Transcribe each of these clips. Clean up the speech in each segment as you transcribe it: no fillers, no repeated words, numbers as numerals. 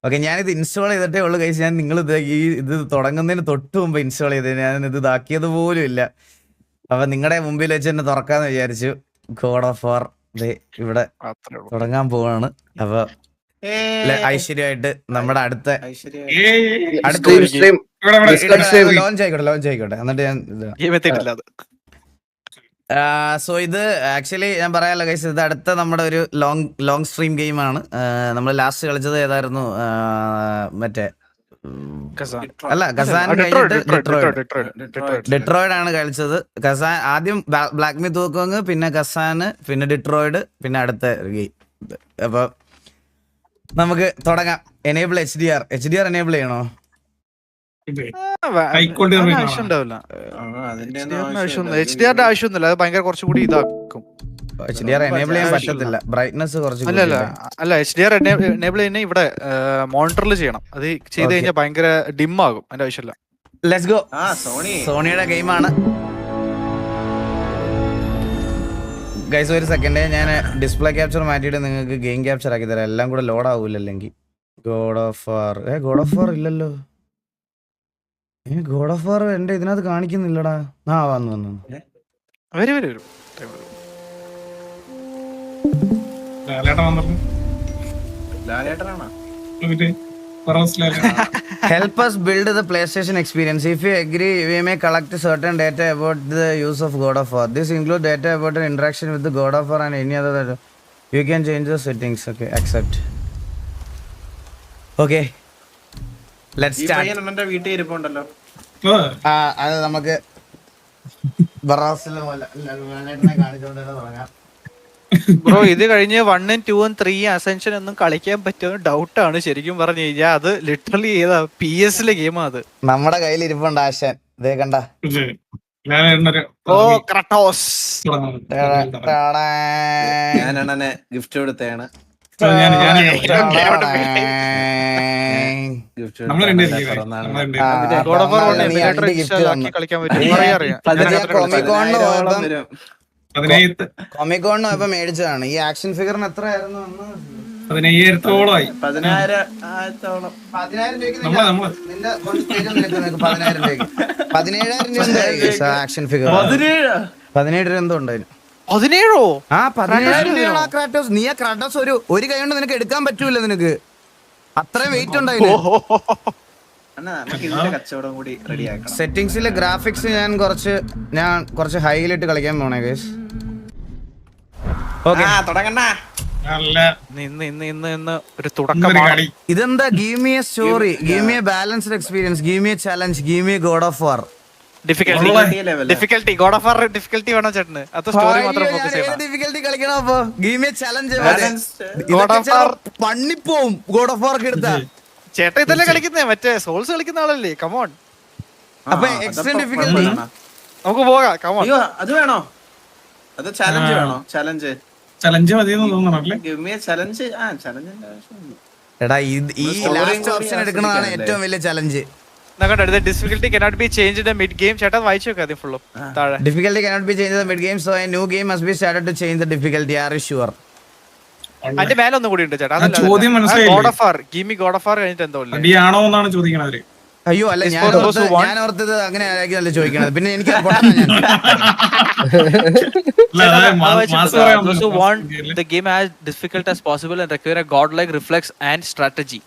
Okay, ഞാനിത് install ചെയ്തിട്ടേ ഉള്ളൂ കഴിച്ച്. ഞാൻ നിങ്ങൾ ഇത് തുടങ്ങുന്നതിന് തൊട്ട് മുമ്പ് ഇൻസ്റ്റാൾ ചെയ്തത്, ഞാൻ ഇത് ഇതാക്കിയത് പോലും ഇല്ല. അപ്പൊ നിങ്ങളുടെ മുമ്പിൽ വെച്ച് തന്നെ തുറക്കാന്ന് വിചാരിച്ചു. ഗോഡ് ഓഫ് വാർ ഇവിടെ തുടങ്ങാൻ പോവാണ്. അപ്പൊ ഐശ്വര്യമായിട്ട് നമ്മുടെ അടുത്ത ലോഞ്ച് ആയിക്കോട്ടെ എന്നിട്ട് ഞാൻ സോ ഇത് ആക്ച്വലി ഞാൻ പറയാനുള്ള കേസ്, ഇത് അടുത്ത നമ്മുടെ ഒരു ലോങ് സ്ട്രീം ഗെയിമാണ്. നമ്മൾ ലാസ്റ്റ് കളിച്ചത് ഏതായിരുന്നു? മറ്റേ അല്ല, ഖസാൻ കഴിഞ്ഞിട്ട് ഡിട്രോയിഡ് ആണ് കളിച്ചത്. ഖസാൻ ആദ്യം ബ്ലാക്ക് മിത്ത് വോക്കോങ്, പിന്നെ ഖസാന്, പിന്നെ ഡിട്രോയിഡ്, പിന്നെ അടുത്ത ഗെയിം. അപ്പൊ നമുക്ക് തുടങ്ങാം. എനേബിൾ HDR എനേബിൾ ചെയ്യണോ? HDR ആവശ്യമൊന്നുമില്ല, അത് ഭയങ്കര കുറച്ചുകൂടി ഇതാക്കും. HDR എനേബിൾ ചെയ്യാൻ പറ്റത്തില്ല, ബ്രൈറ്റ്നസ് കുറച്ച്. അല്ല HDR എനേബിൾ ചെയ്യുന്ന ഇവിടെ മോണിറ്ററിൽ ചെയ്യണം. അത് ചെയ്ത് കഴിഞ്ഞാൽ ഭയങ്കര ഡിം ആകും, അതിന്റെ ആവശ്യമില്ല. Let's go. സോണിയുടെ ഗെയിമാണ് ഗൈസ്. ഒരു സെക്കൻഡ്, ഞാൻ ഡിസ്പ്ലേ ക്യാപ്ചർ മാറ്റിയിട്ട് നിങ്ങൾക്ക് ഗെയിം ക്യാപ്ചർ ആക്കി തരാം. എല്ലാം കൂടെ ലോഡ് ആവൂല്ലെങ്കിൽ. ഗോഡ് ഓഫ് വാർ ഇല്ലല്ലോ. ഗോഡ് ഓഫ് വാർ എന്റെ ഇതിനകത്ത് കാണിക്കുന്നില്ലടാ. വന്നു Help us build the PlayStation experience. If you agree, we may collect certain data about the use of God of War. This includes data about the interaction with the God of War and any other data. You can change the settings. Okay, accept. Okay, let's start. വീട്ടിൽ ഇരിപ്പുണ്ടല്ലോ. അത് നമുക്ക് കാണിച്ചോണ്ട് തുടങ്ങാം. Bro, ഇത് കഴിഞ്ഞ് 1, 2, 3 ascension ഒന്നും കളിക്കാൻ പറ്റുമെന്ന് ഡൗട്ടാണ് ശരിക്കും പറഞ്ഞു കഴിഞ്ഞാൽ. അത് ലിറ്ററലി ഏതാ PS-ലെ ഗെയിമാ അത്. നമ്മുടെ കയ്യിൽ ഇരിപ്പുണ്ട് ആശാൻ. ഇതേ കണ്ട. ഓ ക്രട്ടോസ്. ഞാനാണ് ഗിഫ്റ്റ് കൊടുത്തതാണ്. കൊമിക്കോണിന് പോയപ്പോ മേടിച്ചതാണ്. ഈ ആക്ഷൻ ഫിഗറിന് എത്രയായിരുന്നു? 10,000-ഓളമായി. 10,000 നിന്റെ 17,000 രൂപ ആക്ഷൻ ഫിഗർ. 17 രൂപ എന്തോ ഉണ്ടായിരുന്നു. 17? ആ 17,000 രൂപയാണ് ആ ക്രാറ്റോസ്. നീ ആ ക്രാറ്റോസ് ഒരു കൈ കൊണ്ട് നിനക്ക് എടുക്കാൻ പറ്റൂല. നിനക്ക് അത്രയും വെയിറ്റ് ഉണ്ടായിരുന്നു. സെറ്റിംഗ്സിലെ ഗ്രാഫിക്സ് ഞാൻ കുറച്ച് ഹൈയിലിട്ട് കളിക്കാൻ പോണേ ഗൈസ്. ഇതെന്താ? Give me A story, give me a balanced experience, give me a challenge, give me God of war. Difficulty God of war difficulty വേണം ചേട്ടന്. അത് സ്റ്റോറി മാത്രം ഫോക്കസ് ചെയ്യണം. ഡിഫിക്കൽട്ടി കളിക്കണം. അപ്പൊ ഗീവ് മീ എ ചലഞ്ച്. പണിപ്പോവും God of War ഒക്കെ എടുത്താ. ചേട്ടൻ ഇതല്ലേ കളിക്കുന്നേ, മറ്റേ സോൾസ് കളിക്കുന്ന ആളല്ലേ. കമോൺ. അപ്പൊ എക്സ്ട്രീം ഡിഫിക്കൽട്ടി നമുക്ക് പോകാം. കമോൺ. അത് വേണോ? അത് ചലഞ്ച് വേണോ? ചലഞ്ച് മതിയെന്ന് തോന്നണല്ലേ. എടാ, ഈ ലാസ്റ്റ് ഓപ്ഷൻ എടുക്കുന്നതാണ് ഏറ്റവും വലിയ challenge. Difficulty cannot be changed in mid game. ചേട്ടാ വായിച്ചു നോക്കാം അത് ഫുള്ളും താഴെ. Difficulty cannot be changed in mid game, so a new game must be started to change the difficulty. Are you sure? അതിന്റെ മേലെ ഒന്നും കൂടി ഉണ്ട് ചേട്ടാ. ചോദ്യം മനസ്സിലായില്ലേ? God of war, give me God of വാർ കഴിഞ്ഞിട്ട് എന്തോ ഇല്ലേ? അടിയാണോ എന്നാണ് ചോദിക്കണത് അവര്. അയ്യോ അല്ല, ഞാൻ ഓർത്തത് അങ്ങനെ ആയിരിക്കും ചോദിക്കണത്. പിന്നെ എനിക്ക് those who want the game as difficult as possible and require a godlike reflex and strategy.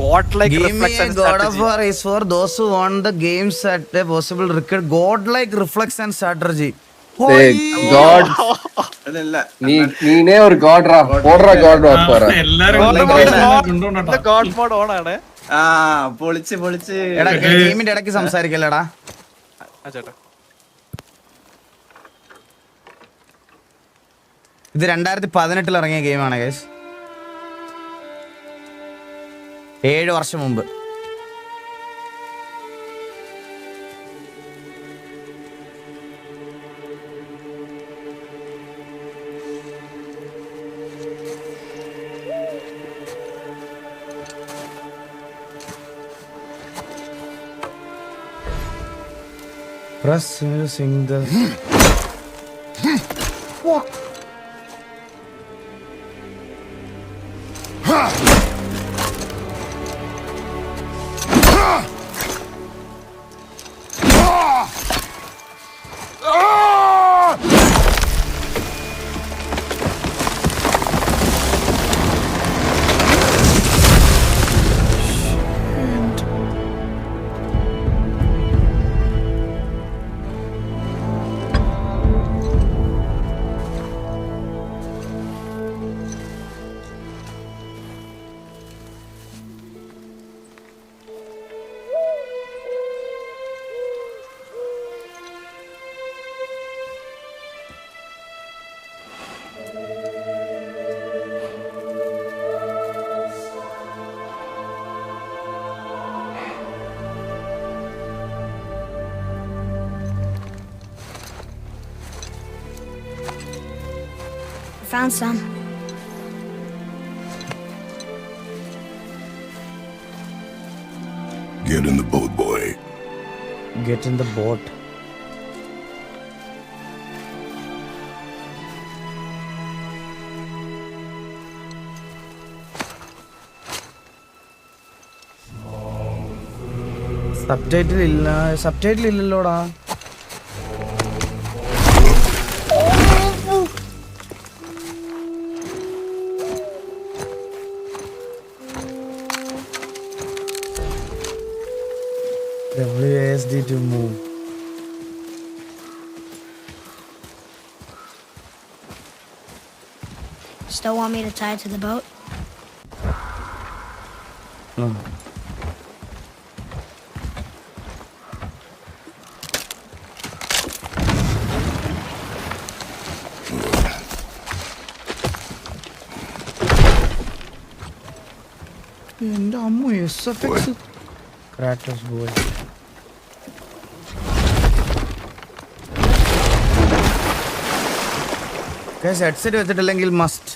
Godlike reflex and strategy. God of War is for those who want the games at a possible require godlike reflex and strategy. God നീനേ ഒരു god ra podra god wa para എല്ലാരും god mode on ആണ്. പൊളിച്ച് എടാ, ഗെയിമിന്റെ ഇടയ്ക്ക് സംസാരിക്കല്ലടാ. ഇത് 2018 ഇറങ്ങിയ ഗെയിമാണ് ഗൈസ്. 7 വർഷം മുമ്പ്. Pressing the found some. Get in the boat, boy. Get in the boat. Subtitle ഇല്ലല്ലോടാ. WASD to move. Still want me to tie it to the boat? എന്റെ അമ്മ SFX ക്രാറ്റോസ് ബോയ്. ഹെഡ്സെറ്റ് വെച്ചിട്ടില്ലെങ്കിൽ must.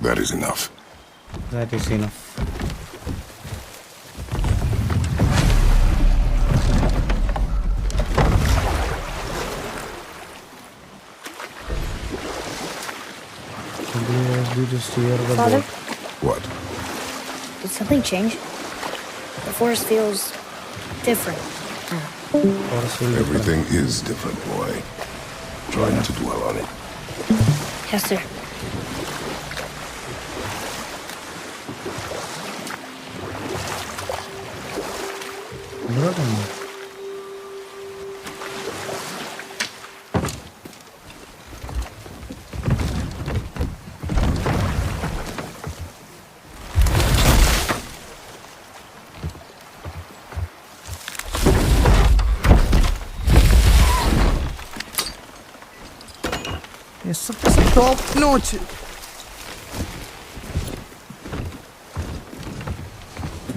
That is enough. That is enough. To steer the Father, boat. What? did something change? The forest feels different. Forest will be Everything is different, boy. Try not to dwell on it. Yes, sir. different. SFX top notch.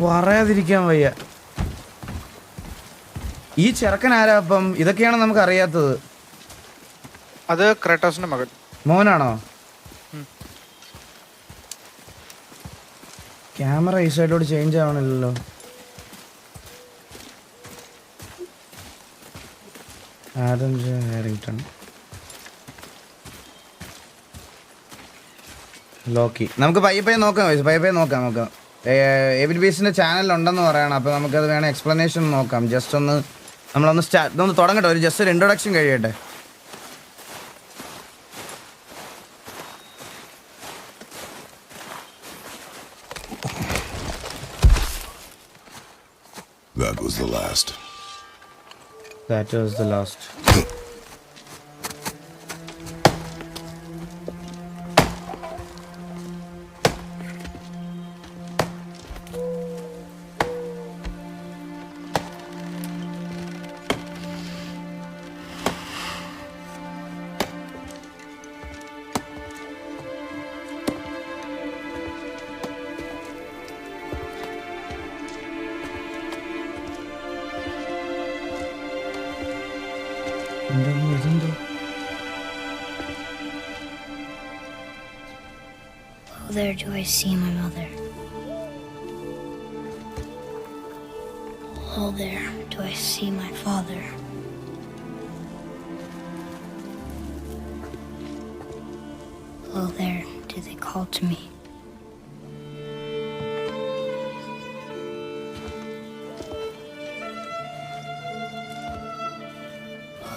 പറയാതിരിക്കാൻ വയ്യ. ഈ ചെറുക്കൻ ആരാ അപ്പം? ഇതൊക്കെയാണ് നമുക്ക് അറിയാത്തത്. അത് ക്രേറ്റോസിന്റെ മകൻ. മോനാണോ? ക്യാമറ ഈ സൈഡിലോട്ട് ചേഞ്ച് ആവണില്ലല്ലോ. Adam Harrington. ലോക്കി. നമുക്ക് പയ്യെ നോക്കാം. പയ്യെ നോക്കാം. എബിൻ ബീസിന്റെ ചാനൽ ഉണ്ടെന്ന് പറയണം. അപ്പോൾ നമുക്കത് വേണം എക്സ്പ്ലനേഷൻ നോക്കാം. ജസ്റ്റ് നമ്മളൊന്ന് തുടങ്ങട്ടെ. ഒരു ജസ്റ്റ് ഒരു ഇൻട്രൊഡക്ഷൻ കഴിയട്ടെ. That was the last. That was the last. Oh, there do I see my mother. Oh, there do I see my father. Oh, there do they call to me.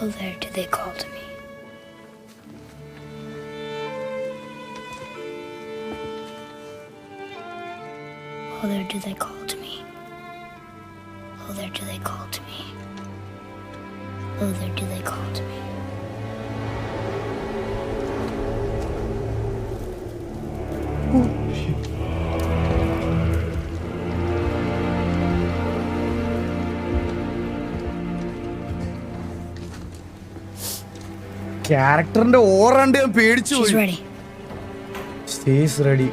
Oh, there do they call to me. Oh, there do they call to me. Oh, there do they call to me. Oh, there do they call to me. ക്യാരക്ടറിന്റെ ഓറണ്ട് ഞാൻ പേടിച്ചു She's പോയി. ready. She's ready.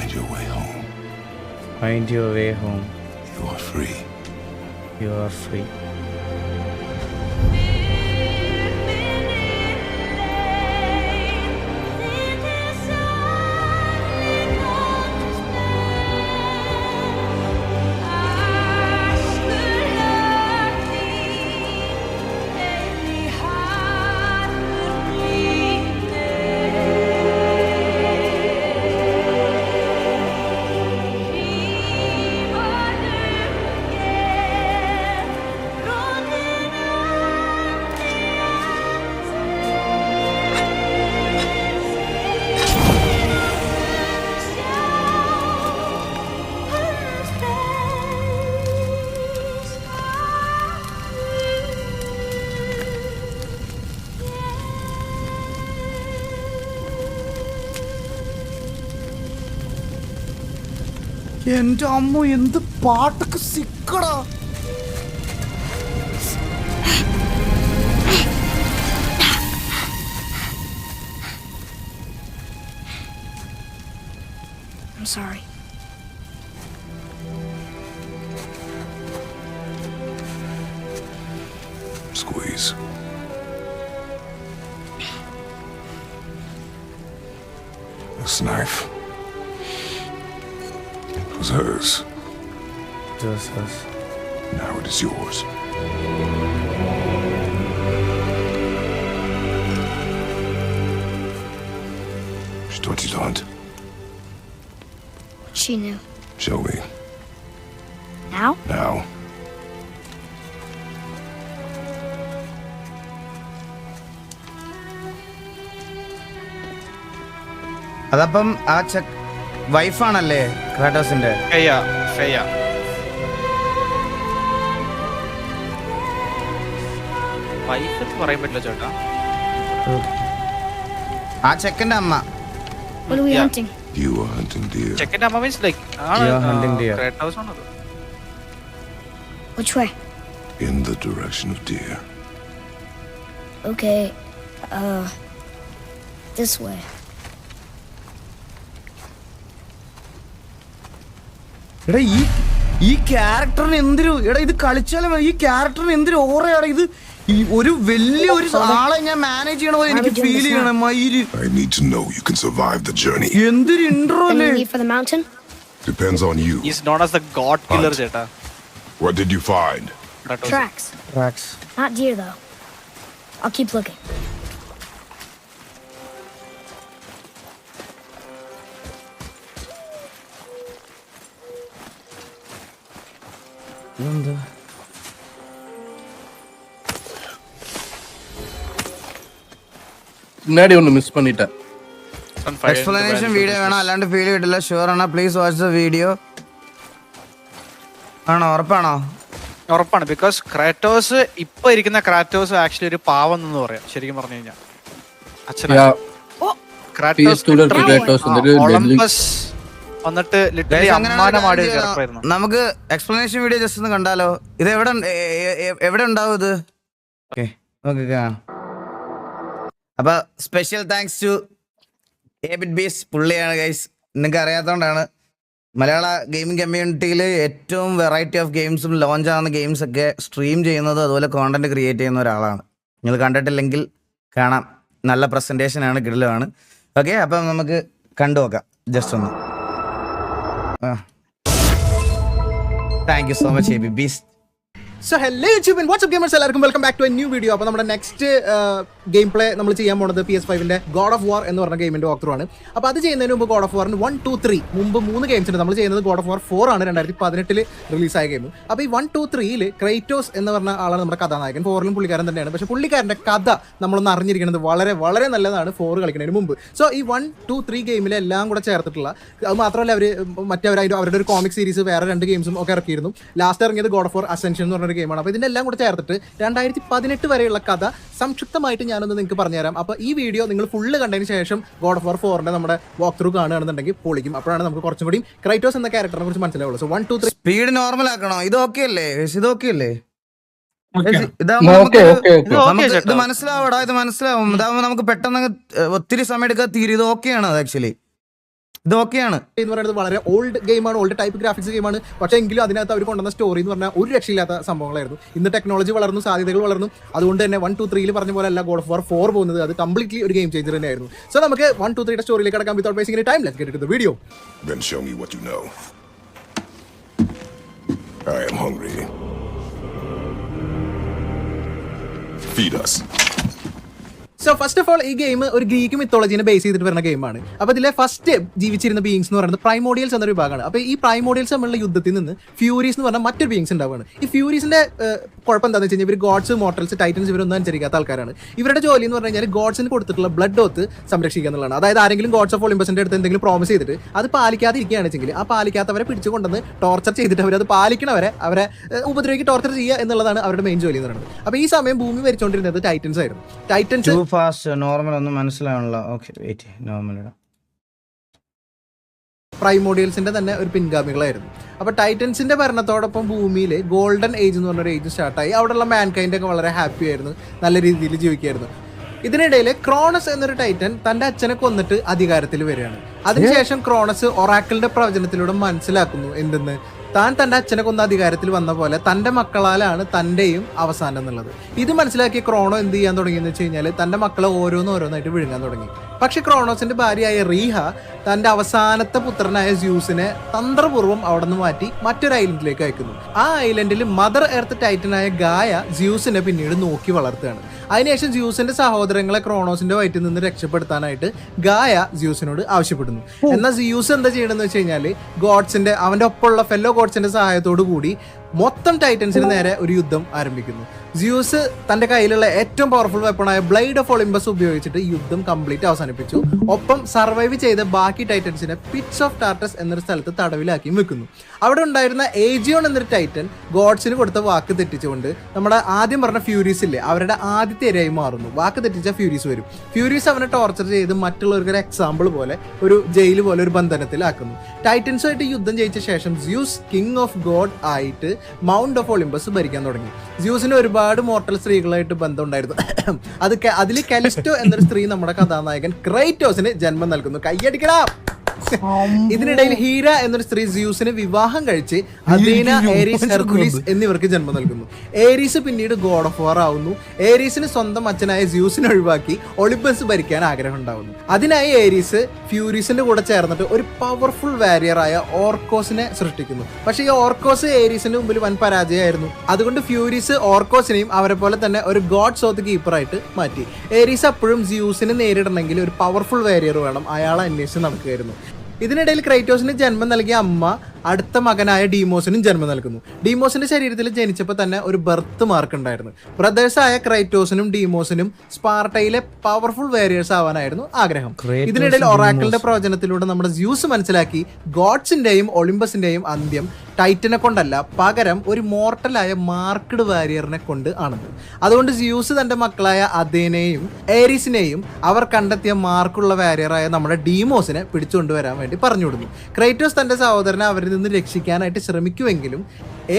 Find your way home. Find your way home. You are free. You are free. എന്റെ അമ്മ എന്ത് പാട്ടൊക്കെ സിക്കടാ. I'm sorry. Squeeze. This knife. It was hers. Jesus. Now it is yours. She taught you to hunt. She knew. Show me. Now? Now. അതപ്പം ആ വൈഫാണല്ലേ ക്രാറ്റോസിന്റെ? ഫെയ wife എന്ന് പറയാൻ പറ്റില്ല ചേട്ടാ. ആ ചെക്കന്റെ അമ്മ. What are we Yeah. hunting? You are hunting deer. ചെക്കൻ്റെ അമ്മ means like You are hunting deer. ക്രേറ്റോസ് ആണത്. Which way? In the direction of deer. Okay, this way. എടാ ഈ ക്യാരക്ടറിന് എന്തൊരു, എടാ ഇത് കളിച്ചാലും ഈ ക്യാരക്ടറിന് എന്തൊരു ഓറയാണ് ഇത്. ഈ ഒരു വലിയൊരു ആളെ ഞാൻ മാനേജ് ചെയ്യണ പോലെ എനിക്ക് ഫീൽ ചെയ്യണം. മയില് I need to know you can survive the journey. എന്തൊരു ഇൻട്രോ Then അല്ലേ. we leave for the mountain? Depends on you. He's known as the god killer ചേട്ടാ. What did you find? ക്രേറ്റോസ്. Tracks. Not deer though. I'll keep looking. ഇതെന്താ? முன்னாடி ஒன்று miss பண்ணிட்டேன். Explanation video വേണം, അല്ലാണ്ട് feel കിട്ടില്ല. Sure ആണോ? Please watch the video. ആണോ? ഉറപ്പാണോ? ഉറപ്പാണ്. ബിക്കോസ് ക്രാറ്റോസ് ഇപ്പൊ ഇരിക്കുന്ന ക്രാറ്റോസ് ആക്ച്വലി ഒരു പാവം എന്ന് പറയാം ശരിക്കും പറഞ്ഞു കഴിഞ്ഞാൽ. Yeah. ക്രാറ്റോസ് PS2 ൽ Kratos എന്നൊരു ഒളിമ്പസ് വന്നിട്ട് ലിറ്ററലി Guys, അങ്ങനെയാണെങ്കിൽ അമ്മാനമാടി കാര്യം ചെയ്യാം. കിടപ്പായിരുന്നു. നമുക്ക് എക്സ്പ്ലനേഷൻ വീഡിയോ ജസ്റ്റ് ഒന്ന് കണ്ടാലോ? ഇത് എവിടെ ഉണ്ടാവും ഇത്? ഓക്കെ നോക്കിക്കാ. അപ്പൊ സ്പെഷ്യൽ താങ്ക്സ് ടു എബിറ്റ് ബീസ്. പുള്ളിയാണ് ഗൈസ്. നിങ്ങൾക്ക് അറിയാത്തതുകൊണ്ടാണ് മലയാള ഗെയിമിംഗ് കമ്മ്യൂണിറ്റിയിൽ ഏറ്റവും വെറൈറ്റി ഓഫ് ഗെയിംസും ലോഞ്ച് ആവുന്ന ഗെയിംസ് ഒക്കെ സ്ട്രീം ചെയ്യുന്നത്, അതുപോലെ കോണ്ടന്റ് ക്രിയേറ്റ് ചെയ്യുന്ന ഒരാളാണ്. നിങ്ങൾ കണ്ടിട്ടില്ലെങ്കിൽ കാണാം. നല്ല പ്രസന്റേഷൻ ആണ്, കിടിലമാണ്. ഓക്കെ, അപ്പം നമുക്ക് കണ്ടു നോക്കാം ജസ്റ്റ് ഒന്ന്. Thank you so much AB bees. So hello YouTube and WhatsApp gamers, എല്ലാവർക്കും welcome back to a new video. അപ്പോൾ നമ്മുടെ നെക്സ്റ്റ് ഗെയിം പ്ലേ നമ്മൾ ചെയ്യാൻ പോകുന്നത് PS5 ഗോഡ് ഓഫ് വാർ എന്ന് പറഞ്ഞ ഗെയിമിന്റെ വാക്ക് ത്രൂ ആണ്. അപ്പോൾ അത് ചെയ്യുന്നതിന് മുമ്പ് ഗോഡ് ഓഫ് വാറിന് 1, 2, 3 മുമ്പ് 3 ഗെയിംസ് ഉണ്ട്. നമ്മൾ ചെയ്യുന്നത് ഗോഡ് ഓഫ് വാർ 4 ആണ്, 2018 റിലീസായ ഗെയിം. അപ്പോൾ ഈ 1, 2, 3 ക്രൈറ്റോസ് എന്ന് പറഞ്ഞ ആളാണ് നമ്മുടെ കഥാനായകൻ. 4 പുള്ളിക്കാരൻ തന്നെയാണ്. പക്ഷേ പുള്ളിക്കാരൻ്റെ കഥ നമ്മളൊന്ന് അറിഞ്ഞിരിക്കുന്നത് വളരെ വളരെ നല്ലതാണ് 4 കളിക്കുന്നതിന് മുമ്പ്. സോ ഈ 1, 2, 3 ഗെയിമിൽ എല്ലാം കൂടെ ചേർത്തിട്ടുള്ള, അത് മാത്രമല്ല അവർ അവരുടെ ഒരു കോമിക് സീരീസ് വേറെ 2 ഗെയിംസും ഒക്കെ ഇറക്കിയിരുന്നു. ലാസ്റ്റ് ഇറങ്ങിയത് ഗോഡ് ഓഫ് വാർ അസെൻഷൻ എന്ന് പറഞ്ഞൊരു ഗെയിമാണ്. അപ്പോൾ ഇതിൻ്റെ എല്ലാം കൂടെ ചേർത്തിട്ട് 2018 വരെയുള്ള കഥ സംക്ഷിപ്തമായിട്ട് ഞാനൊന്ന് നിങ്ങൾക്ക് പറഞ്ഞുതരാം. അപ്പോൾ ഈ വീഡിയോ നിങ്ങൾ ഫുള്ള് കണ്ടതിന് ശേഷം ഗോഡ് ഓഫ് വാർ 4 നമ്മുടെ വാക്ക് ത്രൂ കാണുകയാണെന്നുണ്ടെങ്കിൽ പൊളിക്കും. അപ്പോഴാണ് നമുക്ക് കുറച്ചും കൂടി ക്രൈറ്റോസ് എന്ന ക്യാരക്ടറിനെ കുറിച്ച് മനസ്സിലാവുള്ളൂ. സോ 1, 2, 3 സ്പീഡ് നോർമൽ ആക്കണോ? ഇത് ഓക്കെ അല്ലേ? ഇത് ഓക്കെ അല്ലേ? Okay, ഇതാവുമ്പോ okay. ഇത് മനസ്സിലാവടാ, ഇത് മനസ്സിലാവും. ഇതാവുമ്പോ നമുക്ക് പെട്ടെന്ന് ഒത്തിരി സമയം എടുക്കാൻ തീരും. ഇത് ഓക്കെയാണ് ആക്ച്വലി. ഇതൊക്കെയാണ്. എന്ന് പറയുന്നത് വളരെ ഓൾഡ് ഗെയിമാണ്, ഓൾഡ് ടൈപ്പ് ഗ്രാഫിക്സ് ഗെയിമാണ്. പക്ഷേ എങ്കിലും അതിനകത്ത് അവർ കൊണ്ടുവന്ന സ്റ്റോറി എന്ന് പറഞ്ഞാൽ ഒരു രക്ഷയില്ലാത്ത സംഭവങ്ങളായിരുന്നു. ഇന്ന് ടെക്നോളജി വളർന്നു, സാധ്യതകൾ വളർന്നു. അതുകൊണ്ട് തന്നെ 1, 2, 3 പറഞ്ഞ പോലെ അല്ല God of War 4 പോകുന്നത്. അത് കംപ്ലീറ്റ്ലി ഒരു ഗെയിം ചേഞ്ചർ തന്നെയായിരുന്നു. സോ നമുക്ക് 1, 2, 3 സ്റ്റോറിയിലേക്ക് കടക്കാം. Without wasting time, let's get to the video. Then show me what you know. I am hungry. Feed us. So first of all ഈ ഗെയിം ഒരു Greek മിത്തോളജിനെ base ചെയ്തിട്ട് വരുന്ന ഗെയിമാണ്. അപ്പോൾ ഇതിലെ ഫസ്റ്റ് ജീവിച്ചിരുന്ന ബീയിങ്സ് എന്ന് പറയുന്നത് പ്രൈമോഡിയൽസ് എന്നൊരു വിഭാഗമാണ്. അപ്പോൾ ഈ പ്രൈമോഡിയൽസ് തമ്മിലുള്ള യുദ്ധത്തിൽ നിന്ന് ഫ്യൂരീസ് എന്ന് പറഞ്ഞാൽ മറ്റൊരു ബീയിങ്സ് ഉണ്ടാവുകയാണ്. ഈ ഫ്യൂരീസിന്റെ കുഴപ്പം എന്താണെന്ന് വെച്ച് കഴിഞ്ഞാൽ ഇവർ ഗോഡ്സ്, മോർട്ടൽസ്, ടൈറ്റൻസ് ഇവരൊന്നും അനുസരിക്കാത്ത ആൾക്കാരാണ്. ഇവരുടെ ജോലി എന്ന് പറഞ്ഞു കഴിഞ്ഞാൽ ഗോഡ്സിന് കൊടുത്തിട്ടുള്ള ബ്ലഡ് ഓത്ത് സംരക്ഷിക്കുക എന്നുള്ളതാണ്. അതായത് ആരെങ്കിലും ഗോഡ്സ് ഓഫ് ഒളിമ്പസിന്റെ അടുത്ത് എന്തെങ്കിലും പ്രോമിസ് ചെയ്തിട്ട് അത് പാലിക്കാതെ ഇരിക്കുകയാണെന്നുവെച്ചെങ്കിൽ ആ പാലിക്കാത്തവരെ പിടിച്ചു കൊണ്ടുവന്ന് ടോർച്ചർ ചെയ്തിട്ട് അവരത് പാലിക്കണവരെ അവരെ ഉപദ്രവിക്ക് ടോർച്ചർ ചെയ്യുക എന്നുള്ളതാണ് അവരുടെ മെയിൻ ജോലി എന്ന് പറയുന്നത്. അപ്പോൾ ഈ സമയം ഭൂമി ഭരിച്ചുകൊണ്ടിരുന്നത് ടൈറ്റൻസ് ആയിരുന്നു. ടൈറ്റൻസ് ഫാസ്റ്റ് നോർമൽ ഒന്നും മനസ്സിലാവണല്ലോ. ഓക്കെ വെയിറ്റ്, നോർമൽ ഇടാം. പ്രൈമോഡിയൽസിന്റെ തന്നെ ഒരു പിൻഗാമികളായിരുന്നു. അപ്പോൾ ടൈറ്റൻസിന്റെ ഭരണത്തോടൊപ്പം ഭൂമിയിൽ ഗോൾഡൻ ഏജ് എന്ന് പറഞ്ഞൊരു ഏജ് സ്റ്റാർട്ടായി. അവിടെയുള്ള മാൻകൈൻഡ് ഒക്കെ വളരെ ഹാപ്പി ആയിരുന്നു, നല്ല രീതിയിൽ ജീവിക്കായിരുന്നു. ഇതിനിടയിൽ ക്രോണസ് എന്നൊരു ടൈറ്റൻ തന്റെ അച്ഛനെ കൊന്നിട്ട് അധികാരത്തിൽ വരികയാണ്. അതിനുശേഷം ക്രോണസ് ഒറാക്കിളിന്റെ പ്രവചനത്തിലൂടെ മനസ്സിലാക്കുന്നു എന്തെന്ന്, താൻ തന്റെ അച്ഛനെ കൊന്ന അധികാരത്തിൽ വന്ന പോലെ തന്റെ മക്കളാലാണ് തന്റെയും അവസാനം എന്നുള്ളത്. ഇത് മനസ്സിലാക്കിയ ക്രോണോ എന്ത് ചെയ്യാൻ തുടങ്ങിയെന്ന് വെച്ച് കഴിഞ്ഞാൽ തന്റെ മക്കളെ ഓരോന്നായിട്ട് വിഴുങ്ങാൻ തുടങ്ങി. പക്ഷെ ക്രോണോസിന്റെ ഭാര്യയായ റീഹ തന്റെ അവസാനത്തെ പുത്രനായ സ്യൂസിനെ തന്ത്രപൂർവ്വം അവിടെ നിന്ന് മാറ്റി മറ്റൊരു ഐലൻഡിലേക്ക് അയക്കുന്നു. ആ ഐലൻഡിൽ മദർ എർത്ത് ടൈറ്റനായ ഗായ സ്യൂസിനെ പിന്നീട് നോക്കി വളർത്തുകയാണ്. അതിനുശേഷം സ്യൂസിന്റെ സഹോദരങ്ങളെ ക്രോണോസിന്റെ വയറ്റിൽ നിന്ന് രക്ഷപ്പെടുത്താനായിട്ട് ഗായ സ്യൂസിനോട് ആവശ്യപ്പെടുന്നു. എന്നാൽ സ്യൂസ് എന്താ ചെയ്യണമെന്ന് വെച്ച് കഴിഞ്ഞാൽ ഗോഡ്സിന്റെ അവന്റെ ഒപ്പമുള്ള ഫെല്ലോ ഗോഡ്സിന്റെ സഹായത്തോടു കൂടി മൊത്തം ടൈറ്റൻസിന് നേരെ ഒരു യുദ്ധം ആരംഭിക്കുന്നു. സ്യൂസ് തന്റെ കയ്യിലുള്ള ഏറ്റവും പവർഫുൾ വെപ്പണായ ബ്ലേഡ് ഓഫ് ഒളിമ്പസ് ഉപയോഗിച്ചിട്ട് യുദ്ധം കംപ്ലീറ്റ് അവസാനിപ്പിച്ചു. ഒപ്പം സർവൈവ് ചെയ്ത ബാക്കി ടൈറ്റൻസിനെ പിറ്റ്സ് ഓഫ് ടാർട്ടസ് എന്നൊരു സ്ഥലത്ത് തടവിലാക്കി വെക്കുന്നു. അവിടെ ഉണ്ടായിരുന്ന ഏജിയോൺ എന്നൊരു ടൈറ്റൻ ഗോഡ്സിന് കൊടുത്ത വാക്ക് തെറ്റിച്ചുകൊണ്ട് നമ്മുടെ ആദ്യം പറഞ്ഞ ഫ്യൂരീസ് ഇല്ലേ, അവരുടെ ആദ്യത്തെ ഇരയായി മാറുന്നു. വാക്ക് തെറ്റിച്ച ഫ്യൂരീസ് വരും. ഫ്യൂരീസ് അവനെ ടോർച്ചർ ചെയ്ത് മറ്റുള്ളവർക്ക് ഒരു എക്സാമ്പിൾ പോലെ ഒരു ജയിൽ പോലെ ഒരു ബന്ധനത്തിലാക്കുന്നു. ടൈറ്റൻസുമായിട്ട് യുദ്ധം ജയിച്ച ശേഷം സ്യൂസ് കിങ് ഓഫ് ഗോഡ് ആയിട്ട് മൗണ്ട് ഓഫ് ഒളിമ്പസ് ഭരിക്കാൻ തുടങ്ങി. സ്യൂസിന് ഒരുപാട് മോർട്ടൽ സ്ത്രീകളായിട്ട് ബന്ധം ഉണ്ടായിരുന്നു. അതിൽ കാലിസ്റ്റോ എന്നൊരു സ്ത്രീ നമ്മുടെ കഥാനായകൻ ക്രൈറ്റോസിന് ജന്മം നൽകുന്നു. കയ്യടിക്കണം. ഇതിനിടയിൽ ഹീര എന്നൊരു സ്ത്രീ സ്യൂസിന് വിവാഹം കഴിച്ച് അഥീന, ഏരീസ്, ഹെർക്കുലീസ് എന്നിവർക്ക് ജന്മം നൽകുന്നു. ഏരീസ് പിന്നീട് ഗോഡ് ഓഫ് വാർ ആവുന്നു. ഏരീസിന് സ്വന്തം അച്ഛനായ സ്യൂസിനെ ഒഴിവാക്കി ഒളിമ്പസ് ഭരിക്കാൻ ആഗ്രഹം ഉണ്ടാവുന്നു. അതിനായി ഏരീസ് ഫ്യൂരീസിന്റെ കൂടെ ചേർന്നിട്ട് ഒരു പവർഫുൾ വാരിയറായ ഓർക്കോസിനെ സൃഷ്ടിക്കുന്നു. പക്ഷേ ഈ ഓർക്കോസ് ഏരീസിന്റെ മുമ്പിൽ വൻ പരാജയമായിരുന്നു. അതുകൊണ്ട് ഫ്യൂരീസ് ഓർക്കോസിനെയും അവരെ പോലെ തന്നെ ഒരു ഗോഡ്സ് ഓഫ് കീപ്പറായിട്ട് മാറ്റി. ഏരീസ് അപ്പോഴും സ്യൂസിനെ നേരിടണമെങ്കിൽ ഒരു പവർഫുൾ വാരിയർ വേണം, അയാളെ അന്വേഷിച്ച് നടക്കുകയായിരുന്നു. ഇതിനിടയിൽ ക്രൈറ്റോസിന് ജന്മം നൽകിയ അമ്മ അടുത്ത മകനായ ഡീമോസിനും ജന്മം നൽകുന്നു. ഡീമോസിന്റെ ശരീരത്തിൽ ജനിച്ചപ്പോൾ തന്നെ ഒരു ബർത്ത് മാർക്ക് ഉണ്ടായിരുന്നു. ബ്രദേഴ്സായ ക്രൈറ്റോസിനും ഡീമോസിനും സ്പാർട്ടയിലെ പവർഫുൾ വാരിയേഴ്സ് ആവാനായിരുന്നു ആഗ്രഹം. ഇതിനിടയിൽ ഒറാക്കിളിന്റെ പ്രവചനത്തിലൂടെ നമ്മുടെ സ്യൂസ് മനസ്സിലാക്കി ഗോഡ്സിന്റെയും ഒളിമ്പസിന്റെയും അന്ത്യം ടൈറ്റനെ കൊണ്ടല്ല, പകരം ഒരു മോർട്ടലായ മാർക്ക്ഡ് വാരിയറിനെ കൊണ്ട് ആണെന്ന്. അതുകൊണ്ട് സ്യൂസ് തന്റെ മക്കളായ അഥേനയെയും ഏരീസിനെയും അവർ കണ്ടെത്തിയ മാർക്കുള്ള വാരിയറായ നമ്മുടെ ഡീമോസിനെ പിടിച്ചുകൊണ്ടുവരാൻ വേണ്ടി പറഞ്ഞുവിടുന്നു. ക്രൈറ്റോസ് തന്റെ സഹോദരനെ അവരിൽ നിന്ന് രക്ഷിക്കാനായിട്ട് ശ്രമിക്കുമെങ്കിലും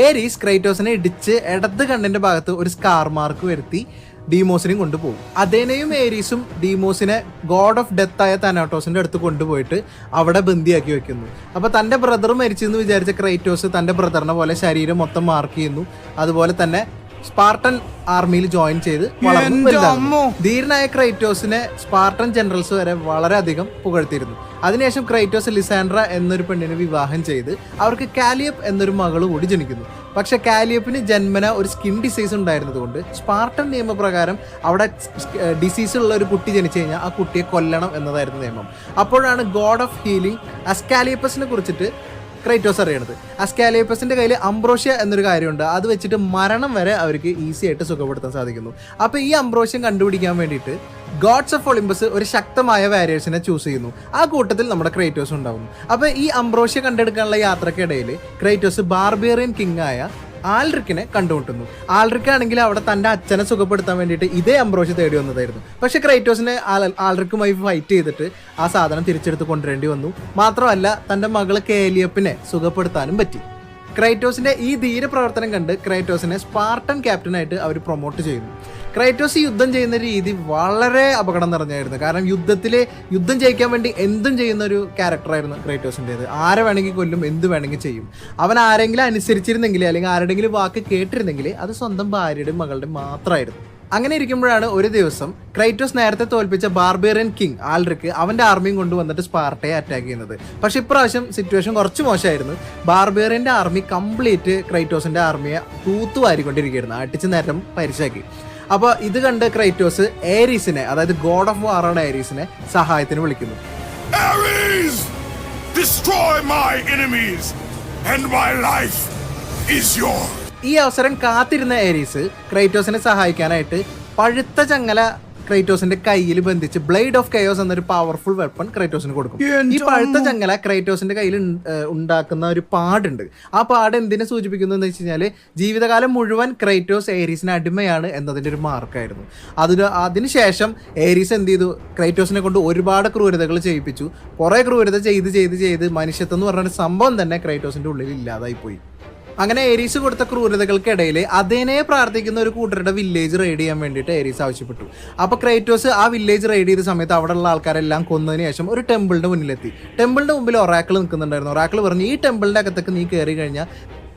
ഏരീസ് ക്രൈറ്റോസിനെ ഇടിച്ച് ഇടത് കണ്ണിന്റെ ഭാഗത്ത് ഒരു സ്കാർ മാർക്ക് വരുത്തി ഡീമോസിനെയും കൊണ്ടുപോകും. അഥേനയും ഏരീസും ഡീമോസിനെ ഗോഡ് ഓഫ് ഡെത്ത് ആയ താനാട്ടോസിന്റെ അടുത്ത് കൊണ്ടുപോയിട്ട് അവിടെ ബന്ദിയാക്കി വെക്കുന്നു. അപ്പൊ തന്റെ ബ്രദർ മരിച്ചെന്ന് വിചാരിച്ച ക്രൈറ്റോസ് തന്റെ ബ്രദറിനെ പോലെ ശരീരം മൊത്തം മാർക്ക് ചെയ്യുന്നു. അതുപോലെ തന്നെ സ്പാർട്ടൻ ആർമിയിൽ ജോയിൻ ചെയ്ത് വളർന്നു. ധീരനായ ക്രൈറ്റോസിനെ സ്പാർട്ടൻ ജനറൽസ് വരെ വളരെയധികം പുകഴ്ത്തിയിരുന്നു. അതിനുശേഷം ക്രൈറ്റോസ് ലിസാൻഡ്ര എന്നൊരു പെണ്ണിനെ വിവാഹം ചെയ്ത് അവർക്ക് കാലിയപ്പ് എന്നൊരു മകള് കൂടി ജനിക്കുന്നു. പക്ഷെ കാലിയപ്പിന് ജന്മന ഒരു സ്കിൻ ഡിസീസ് ഉണ്ടായിരുന്നതുകൊണ്ട് സ്പാർട്ടൻ നിയമപ്രകാരം അവിടെ ഡിസീസ് ഉള്ള ഒരു കുട്ടി ജനിച്ചു കഴിഞ്ഞാൽ ആ കുട്ടിയെ കൊല്ലണം എന്നതായിരുന്നു നിയമം. അപ്പോഴാണ് ഗോഡ് ഓഫ് ഹീലിംഗ് അസ്കാലിയപ്പസിനെ കുറിച്ചിട്ട് ക്രൈറ്റോസ് അറിയണത്. അസ്കാലിയപ്പസിന്റെ കയ്യിൽ അംബ്രോഷ്യ എന്നൊരു കാര്യമുണ്ട്. അത് വെച്ചിട്ട് മരണം വരെ അവർക്ക് ഈസി ആയിട്ട് സുഖപ്പെടുത്താൻ സാധിക്കുന്നു. അപ്പൊ ഈ അംബ്രോഷ്യം കണ്ടുപിടിക്കാൻ വേണ്ടിയിട്ട് ഗോഡ്സ് ഓഫ് ഒളിമ്പസ് ഒരു ശക്തമായ വാരിയേഴ്സിനെ ചൂസ് ചെയ്യുന്നു. ആ കൂട്ടത്തിൽ നമ്മുടെ ക്രൈറ്റോസ് ഉണ്ടാവുന്നു. അപ്പൊ ഈ അംബ്രോഷ്യ കണ്ടെടുക്കാനുള്ള യാത്രക്കിടയിൽ ക്രൈറ്റോസ് ബാർബേറിയൻ കിങ് ആയ ആൾറിക്കിനെ കണ്ടുമുട്ടുന്നു. ആൾറിക്കാണെങ്കിൽ അവിടെ തന്റെ അച്ഛനെ സുഖപ്പെടുത്താൻ വേണ്ടിയിട്ട് ഇതേ അംബ്രോഷ്യ തേടി വന്നതായിരുന്നു. പക്ഷെ ക്രൈറ്റോസിനെ ആൾറിക്കുമായി ഫൈറ്റ് ചെയ്തിട്ട് ആ സാധനം തിരിച്ചെടുത്ത് കൊണ്ടുവരേണ്ടി വന്നു. മാത്രമല്ല തന്റെ മകള് കാലിയപ്പിനെ സുഖപ്പെടുത്താനും പറ്റി. ക്രൈറ്റോസിന്റെ ഈ ധീര പ്രവർത്തനം കണ്ട് ക്രൈറ്റോസിനെ സ്പാർട്ടൻ ക്യാപ്റ്റനായിട്ട് അവർ പ്രൊമോട്ട് ചെയ്യുന്നു. ക്രൈറ്റോസ് യുദ്ധം ചെയ്യുന്ന രീതി വളരെ അപകടം നിറഞ്ഞായിരുന്നു. കാരണം യുദ്ധം ജയിക്കാൻ വേണ്ടി എന്തും ചെയ്യുന്ന ഒരു ക്യാരക്ടറായിരുന്നു ക്രൈറ്റോസിൻ്റെത്. ആരെ വേണമെങ്കിൽ കൊല്ലും, എന്ത് വേണമെങ്കിൽ ചെയ്യും. അവൻ ആരെങ്കിലും അനുസരിച്ചിരുന്നെങ്കിൽ അല്ലെങ്കിൽ ആരുടെങ്കിലും വാക്ക് കേട്ടിരുന്നെങ്കിൽ അത് സ്വന്തം ഭാര്യയുടെയും മകളുടെയും മാത്രമായിരുന്നു. അങ്ങനെ ഇരിക്കുമ്പോഴാണ് ഒരു ദിവസം ക്രൈറ്റോസ് നേരത്തെ തോൽപ്പിച്ച ബാർബേറിയൻ കിങ് ആൾറിക്ക് അവന്റെ ആർമിയും കൊണ്ടുവന്നിട്ട് സ്പാർട്ടയെ അറ്റാക്ക് ചെയ്യുന്നത്. പക്ഷെ ഇപ്രാവശ്യം സിറ്റുവേഷൻ കുറച്ച് മോശമായിരുന്നു. ബാർബേറിയന്റെ ആർമി കംപ്ലീറ്റ് ക്രൈറ്റോസിന്റെ ആർമിയെ തൂത്തുവാരിക്കൊണ്ടിരിക്കുകയായിരുന്നു, അടിച്ച് നേരം പരിശാക്കി. അപ്പോൾ ഇത് കണ്ട് ക്രൈറ്റോസ് ഏരീസിനെ, അതായത് ഗോഡ് ഓഫ് വാറാണ് ഏരീസിനെ സഹായത്തിന് വിളിക്കുന്നു. Ares! Destroy my enemies, and my life is yours. ഈ അവസരം കാത്തിരുന്ന ഏരീസ് ക്രൈറ്റോസിനെ സഹായിക്കാനായിട്ട് പഴുത്ത ചങ്ങല ക്രൈറ്റോസിന്റെ കയ്യിൽ ബന്ധിച്ച് ബ്ലേഡ് ഓഫ് കെയോസ് എന്നൊരു പവർഫുൾ വെപ്പൺ ക്രൈറ്റോസിന് കൊടുക്കും. ഈ പഴുത്ത ചങ്ങല ക്രൈറ്റോസിന്റെ കയ്യിൽ ഉണ്ടാക്കുന്ന ഒരു പാടുണ്ട്. ആ പാട് എന്തിനെ സൂചിപ്പിക്കുന്നു എന്ന് വെച്ച് കഴിഞ്ഞാൽ ജീവിതകാലം മുഴുവൻ ക്രൈറ്റോസ് ഏരീസിന് അടിമയാണ് എന്നതിന്റെ ഒരു മാർക്കായിരുന്നു. അതിനുശേഷം ഏരീസ് എന്ത് ചെയ്തു, ക്രൈറ്റോസിനെ കൊണ്ട് ഒരുപാട് ക്രൂരതകൾ ചെയ്യിപ്പിച്ചു. കുറെ ക്രൂരത ചെയ്ത് മനുഷ്യത്വം എന്ന് പറഞ്ഞ സംഭവം തന്നെ ക്രൈറ്റോസിന്റെ ഉള്ളിൽ ഇല്ലാതായി പോയി. അങ്ങനെ ഏരീസ് കൊടുത്ത ക്രൂരതകൾക്കിടയിൽ അതിനെ പ്രാർത്ഥിക്കുന്ന ഒരു കൂട്ടരുടെ വില്ലേജ് റെയ്ഡ് ചെയ്യാൻ വേണ്ടിയിട്ട് ഏരീസ് ആവശ്യപ്പെട്ടു. അപ്പോൾ ക്രൈറ്റോസ് ആ വില്ലേജ് റെയ്ഡ് ചെയ്ത സമയത്ത് അവിടെയുള്ള ആൾക്കാരെല്ലാം കൊന്നതിന് ശേഷം ഒരു ടെമ്പിളിന്റെ മുന്നിലെത്തി. ടെമ്പിളിന്റെ മുമ്പിൽ ഒറാക്കിൾ നിൽക്കുന്നുണ്ടായിരുന്നു. ഒറാക്കിൾ പറഞ്ഞു, ഈ ടെമ്പിളിന്റെ അകത്തേക്ക് നീ കയറി കഴിഞ്ഞാൽ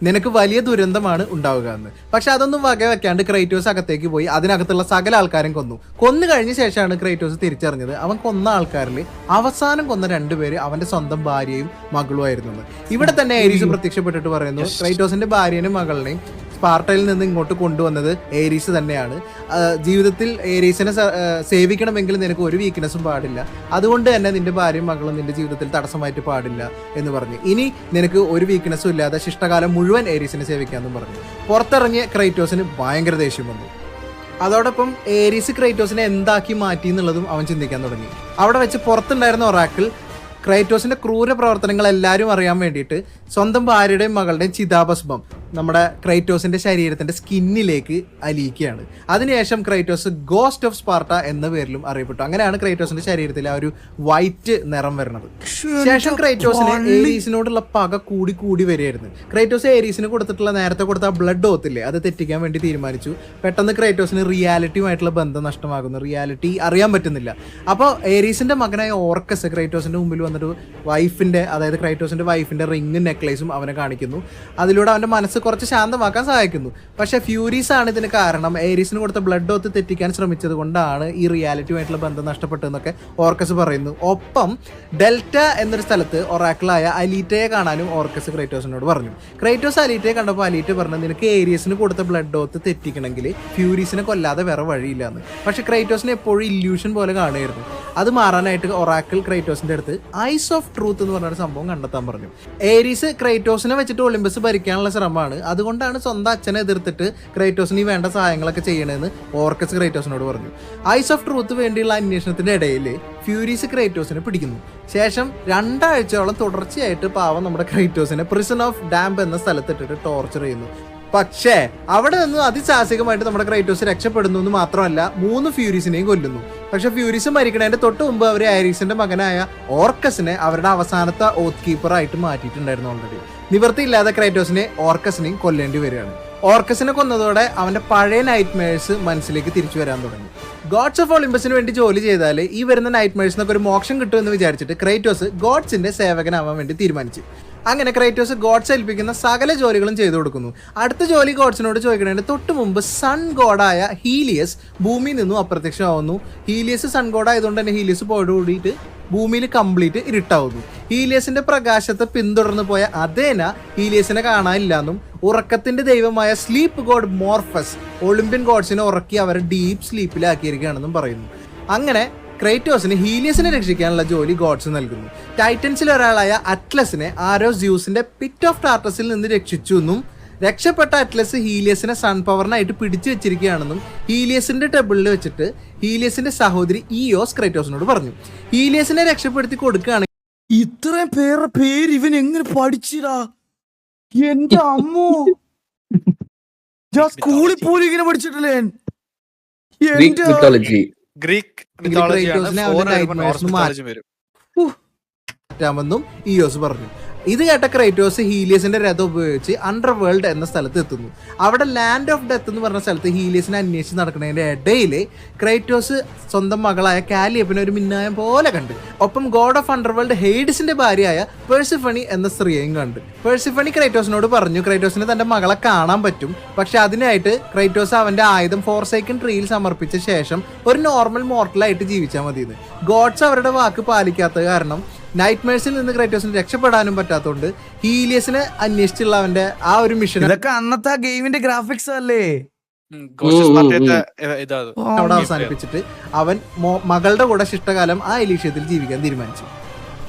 നിനക്ക് വലിയ ദുരന്തമാണ് ഉണ്ടാവുക എന്ന്. പക്ഷെ അതൊന്നും വകവെക്കാണ്ട് ക്രൈറ്റോസ് അകത്തേക്ക് പോയി അതിനകത്തുള്ള സകല ആൾക്കാരും കൊന്നു കഴിഞ്ഞ ശേഷമാണ് ക്രൈറ്റോസ് തിരിച്ചറിഞ്ഞത് അവൻ കൊന്ന ആൾക്കാരിൽ അവസാനം കൊന്ന 2 പേര് അവന്റെ സ്വന്തം ഭാര്യയും മകളും ആയിരുന്നു. ഇവിടെ തന്നെ ഏരീസ് പ്രത്യക്ഷപ്പെട്ടിട്ട് പറയുന്നു, ക്രൈറ്റോസിന്റെ ഭാര്യനും മകളിനെയും സ്പാർട്ടയിൽ നിന്ന് ഇങ്ങോട്ട് കൊണ്ടുവന്നത് ഏരീസ് തന്നെയാണ്. ജീവിതത്തിൽ ഏരീസിനെ സേവിക്കണമെങ്കിൽ നിനക്ക് ഒരു വീക്ക്നെസ്സും പാടില്ല, അതുകൊണ്ട് തന്നെ നിന്റെ ഭാര്യയും മകളും നിന്റെ ജീവിതത്തിൽ തടസ്സമായിട്ട് പാടില്ല എന്ന് പറഞ്ഞു. ഇനി നിനക്ക് ഒരു വീക്ക്നെസ്സും ഇല്ലാതെ ശിഷ്ടകാലം മുഴുവൻ ഏരീസിനെ സേവിക്കാമെന്നും പറഞ്ഞു. പുറത്തിറങ്ങിയ ക്രൈറ്റോസിന് ഭയങ്കര ദേഷ്യം വന്നു. അതോടൊപ്പം ഏരീസ് ക്രൈറ്റോസിനെ എന്താക്കി മാറ്റി എന്നുള്ളതും അവൻ ചിന്തിക്കാൻ തുടങ്ങി. അവിടെ വെച്ച് പുറത്തുണ്ടായിരുന്ന ഒറാക്കിൾ ക്രൈറ്റോസിന്റെ ക്രൂര പ്രവർത്തനങ്ങൾ എല്ലാവരും അറിയാൻ വേണ്ടിയിട്ട് സ്വന്തം ഭാര്യയുടെയും മകളുടെയും ചിതാഭസ്മം നമ്മുടെ ക്രൈറ്റോസിന്റെ ശരീരത്തിന്റെ സ്കിന്നിലേക്ക് അലിയിക്കുകയാണ്. അതിനുശേഷം ക്രൈറ്റോസ് ഗോസ്റ്റ് ഓഫ് സ്പാർട്ട എന്ന പേരിലും അറിയപ്പെട്ടു. അങ്ങനെയാണ് ക്രൈറ്റോസിന്റെ ശരീരത്തിൽ ആ ഒരു വൈറ്റ് നിറം വരുന്നത്. ശേഷം ക്രൈറ്റോസിന് ഏരീസിനോടുള്ള പക കൂടി വരികയായിരുന്നു. ക്രൈറ്റോസ് ഏരീസിന് നേരത്തെ കൊടുത്ത ആ ബ്ലഡ് ഓത്തില്ലേ, അത് തെറ്റിക്കാൻ വേണ്ടി തീരുമാനിച്ചു. പെട്ടെന്ന് ക്രൈറ്റോസിന് റിയാലിറ്റിയുമായിട്ടുള്ള ബന്ധം നഷ്ടമാകുന്നു, റിയാലിറ്റി അറിയാൻ പറ്റുന്നില്ല. അപ്പോൾ ഏരീസിന്റെ മകനായ ഓർക്കസ് ക്രൈറ്റോസിന്റെ മുമ്പിൽ വന്നിട്ട് അതായത് ക്രൈറ്റോസിന്റെ വൈഫിന്റെ റിംഗും നെക്ലേസും അവനെ കാണിക്കുന്നു. അതിലൂടെ അവന്റെ മനസ്സ് കുറച്ച് ശാന്തമാക്കാൻ സഹായിക്കുന്നു. പക്ഷെ ഫ്യൂരീസ് ആണ് ഇതിന് കാരണം. ഏരീസിന് കൊടുത്ത ബ്ലഡ് ഓത്ത് തെറ്റിക്കാൻ ശ്രമിച്ചത് കൊണ്ടാണ് ഈ റിയാലിറ്റിയുമായിട്ടുള്ള ബന്ധം നഷ്ടപ്പെട്ടതെന്നൊക്കെ ഓർക്കസ് പറയുന്നു. ഒപ്പം ഡെൽറ്റ എന്നൊരു സ്ഥലത്ത് ഒറാക്കിളായ അലീറ്റയെ കാണാനും ഓർക്കസ് ക്രൈറ്റോസിനോട് പറഞ്ഞു. ക്രൈറ്റോസ് അലീറ്റയെ കണ്ടപ്പോൾ അലീറ്റ പറഞ്ഞു, നിനക്ക് ഏരീസിന് കൊടുത്ത ബ്ലഡ് ഓത്ത് തെറ്റിക്കണമെങ്കിൽ ഫ്യൂരീസിനെ കൊല്ലാതെ വേറെ വഴിയില്ലാന്ന്. പക്ഷെ ക്രൈറ്റോസിനെ എപ്പോഴും ഇല്യൂഷൻ പോലെ കാണുമായിരുന്നു. അത് മാറാനായിട്ട് ഒറാക്കിൾ ക്രൈറ്റോസിന്റെ അടുത്ത് ഐസ് ഓഫ് ട്രൂത്ത് എന്ന് പറഞ്ഞൊരു സംഭവം കണ്ടെത്താൻ പറഞ്ഞു. ഏരീസ് ക്രൈറ്റോസിനെ വെച്ചിട്ട് ഒളിമ്പസ് ഭരിക്കാനുള്ള ശ്രമമാണ്. അതുകൊണ്ടാണ് സ്വന്തം അച്ഛനെ എതിർത്തിട്ട് ക്രൈറ്റോസിന് ഈ വേണ്ട സഹായങ്ങളൊക്കെ ചെയ്യണമെന്ന് ഓർക്കസ് ക്രൈറ്റോസിനോട് പറഞ്ഞു. ഐസ് ഓഫ് ട്രൂത്ത് വേണ്ടിയുള്ള അന്വേഷണത്തിന്റെ ഇടയിൽ ഫ്യൂരീസ് ക്രൈറ്റോസിനെ പിടിക്കുന്നു. ശേഷം 2 ആഴ്ചയോളം തുടർച്ചയായിട്ട് പാവം നമ്മുടെ ക്രൈറ്റോസിനെ പ്രിസൺ ഓഫ് ഡാംപ് എന്ന സ്ഥലത്തിട്ടിട്ട് ടോർച്ചർ ചെയ്യുന്നു. പക്ഷേ അവിടെ നിന്ന് അതിസാഹസികമായിട്ട് നമ്മുടെ ക്രൈറ്റോസ് രക്ഷപ്പെടുന്നു എന്ന് മാത്രമല്ല 3 ഫ്യൂരീസിനെയും കൊല്ലുന്നു. പക്ഷെ ഫ്യൂരീസ് മരിക്കണതിന്റെ തൊട്ട് മുമ്പ് അവർ ആരീസിന്റെ മകനായ ഓർക്കസിനെ അവരുടെ അവസാനത്തെ ഓത്ത് കീപ്പറായിട്ട് മാറ്റിയിട്ടുണ്ടായിരുന്നു. ഓൾറെഡി നിവൃത്തിയില്ലാതെ ക്രൈറ്റോസിനെ ഓർക്കസിനെയും കൊല്ലേണ്ടി വരികയാണ്. ഓർക്കസിനെ കൊന്നതോടെ അവന്റെ പഴയ നൈറ്റ്മെയർസ് മനസ്സിലേക്ക് തിരിച്ചു വരാൻ തുടങ്ങി. ഗോഡ്സ് ഓഫ് ഒളിമ്പസിന് വേണ്ടി ജോലി ചെയ്താൽ ഈ വരുന്ന നൈറ്റ്മെയർസിനൊക്കെ ഒരു മോക്ഷം കിട്ടുമെന്ന് വിചാരിച്ചിട്ട് ക്രൈറ്റോസ് ഗോഡ്സിന്റെ സേവകനാവാൻ വേണ്ടി തീരുമാനിച്ചു. അങ്ങനെ ക്രൈറ്റോസ് ഗോഡ്സ് ഏൽപ്പിക്കുന്ന സകല ജോലികളും ചെയ്തു കൊടുക്കുന്നു. അടുത്ത ജോലി ഗോഡ്സിനോട് ചോദിക്കുന്നതിന് തൊട്ട് മുമ്പ് സൺ ഗോഡായ ഹീലിയസ് ഭൂമിയിൽ നിന്നും അപ്രത്യക്ഷമാവുന്നു. ഹീലിയസ് സൺ ഗോഡ് ആയതുകൊണ്ട് തന്നെ ഹീലിയസ് പോയോടുകൂടിയിട്ട് ഭൂമിയിൽ കംപ്ലീറ്റ് ഇരുട്ടാവുന്നു. ഹീലിയസിന്റെ പ്രകാശത്തെ പിന്തുടർന്ന് പോയ അഥേന ഹീലിയസിനെ കാണാനില്ലെന്നും ഉറക്കത്തിന്റെ ദൈവമായ സ്ലീപ്പ് ഗോഡ് മോർഫസ് ഒളിമ്പ്യൻ ഗോഡ്സിനെ ഉറക്കി അവരെ ഡീപ്പ് സ്ലീപ്പിലാക്കിയിരിക്കുകയാണെന്നും പറയുന്നു. അങ്ങനെ ക്രൈറ്റോസിന് ഹീലിയസിനെ രക്ഷിക്കാനുള്ള ജോലി ഗോഡ്സ് നൽകുന്നു. ടൈറ്റൻസിൽ ഒരാളായ അറ്റ്ലസിനെ ആരോ സ്യൂസിന്റെ പിറ്റ് ഓഫ് ടാർട്ടസിൽ നിന്ന് രക്ഷിച്ചു എന്നും രക്ഷപ്പെട്ട അറ്റ്ലസ് ഹീലിയസിനെ സൺ പവറിനായിട്ട് പിടിച്ചു വെച്ചിരിക്കുകയാണെന്നും ഹീലിയസിന്റെ ടേബിളിൽ വെച്ചിട്ട് ഹീലിയസിന്റെ സഹോദരി ഇയോസ് ക്രൈറ്റോസിനോട് പറഞ്ഞു. ഹീലിയസിനെ രക്ഷപ്പെടുത്തി കൊടുക്കുകയാണെങ്കിൽ ഇത്രയും പേര് ഇവൻ എങ്ങനെ പഠിച്ചിടാ? എന്റെ അമ്മോ, ഞാൻ സ്കൂളിൽ പോലും ഇങ്ങനെ പഠിച്ചിട്ടില്ലേ? ഗ്രീക്ക് മാറ്റാമെന്നും ഇയോസ് പറഞ്ഞു. ഇത് കേട്ട ക്രൈറ്റോസ് ഹീലിയസിന്റെ രഥം ഉപയോഗിച്ച് അണ്ടർ വേൾഡ് എന്ന സ്ഥലത്ത് എത്തുന്നു. അവിടെ ലാൻഡ് ഓഫ് ഡെത്ത് എന്ന് പറഞ്ഞ സ്ഥലത്ത് ഹീലിയസിനെ അന്വേഷിച്ച് നടക്കുന്നതിന്റെ ഇടയിൽ ക്രൈറ്റോസ് സ്വന്തം മകളായ കാലിയപ്പിനെ ഒരു മിന്നായം പോലെ കണ്ട്. ഒപ്പം ഗോഡ് ഓഫ് അണ്ടർവേൾഡ് ഹെയ്ഡിസിന്റെ ഭാര്യയായ പെർസിഫണി എന്ന സ്ത്രീയെയും കണ്ട്. പെർസിഫണി ക്രൈറ്റോസിനോട് പറഞ്ഞു ക്രൈറ്റോസിന് തന്റെ മകളെ കാണാൻ പറ്റും, പക്ഷെ അതിനായിട്ട് ക്രൈറ്റോസ് അവന്റെ ആയുധം ഫോർസൈക്കൻ ട്രീയിൽ സമർപ്പിച്ച ശേഷം ഒരു നോർമൽ മോർട്ടലായിട്ട് ജീവിച്ചാൽ മതിയെന്ന്. ഗോഡ്സ് അവരുടെ വാക്ക് പാലിക്കാത്തത് കാരണം നൈറ്റ്മെയർസിൽ നിന്ന് ക്രൈറ്റോസിന് രക്ഷപ്പെടാനും പറ്റാത്തതുകൊണ്ട് ഹീലിയസിനെ അന്വേഷിച്ചുള്ള അവന്റെ ആ ഒരു മിഷൻ ഇതൊക്കെ അന്നത്തെ ഗെയിമിന്റെ ഗ്രാഫിക്സ് അല്ലേ? അവിടെ അവസാനിപ്പിച്ചിട്ട് അവൻ മകളുടെ കൂടെ ശിഷ്ടകാലം ആ എലീഷ്യത്തിൽ ജീവിക്കാൻ തീരുമാനിച്ചു.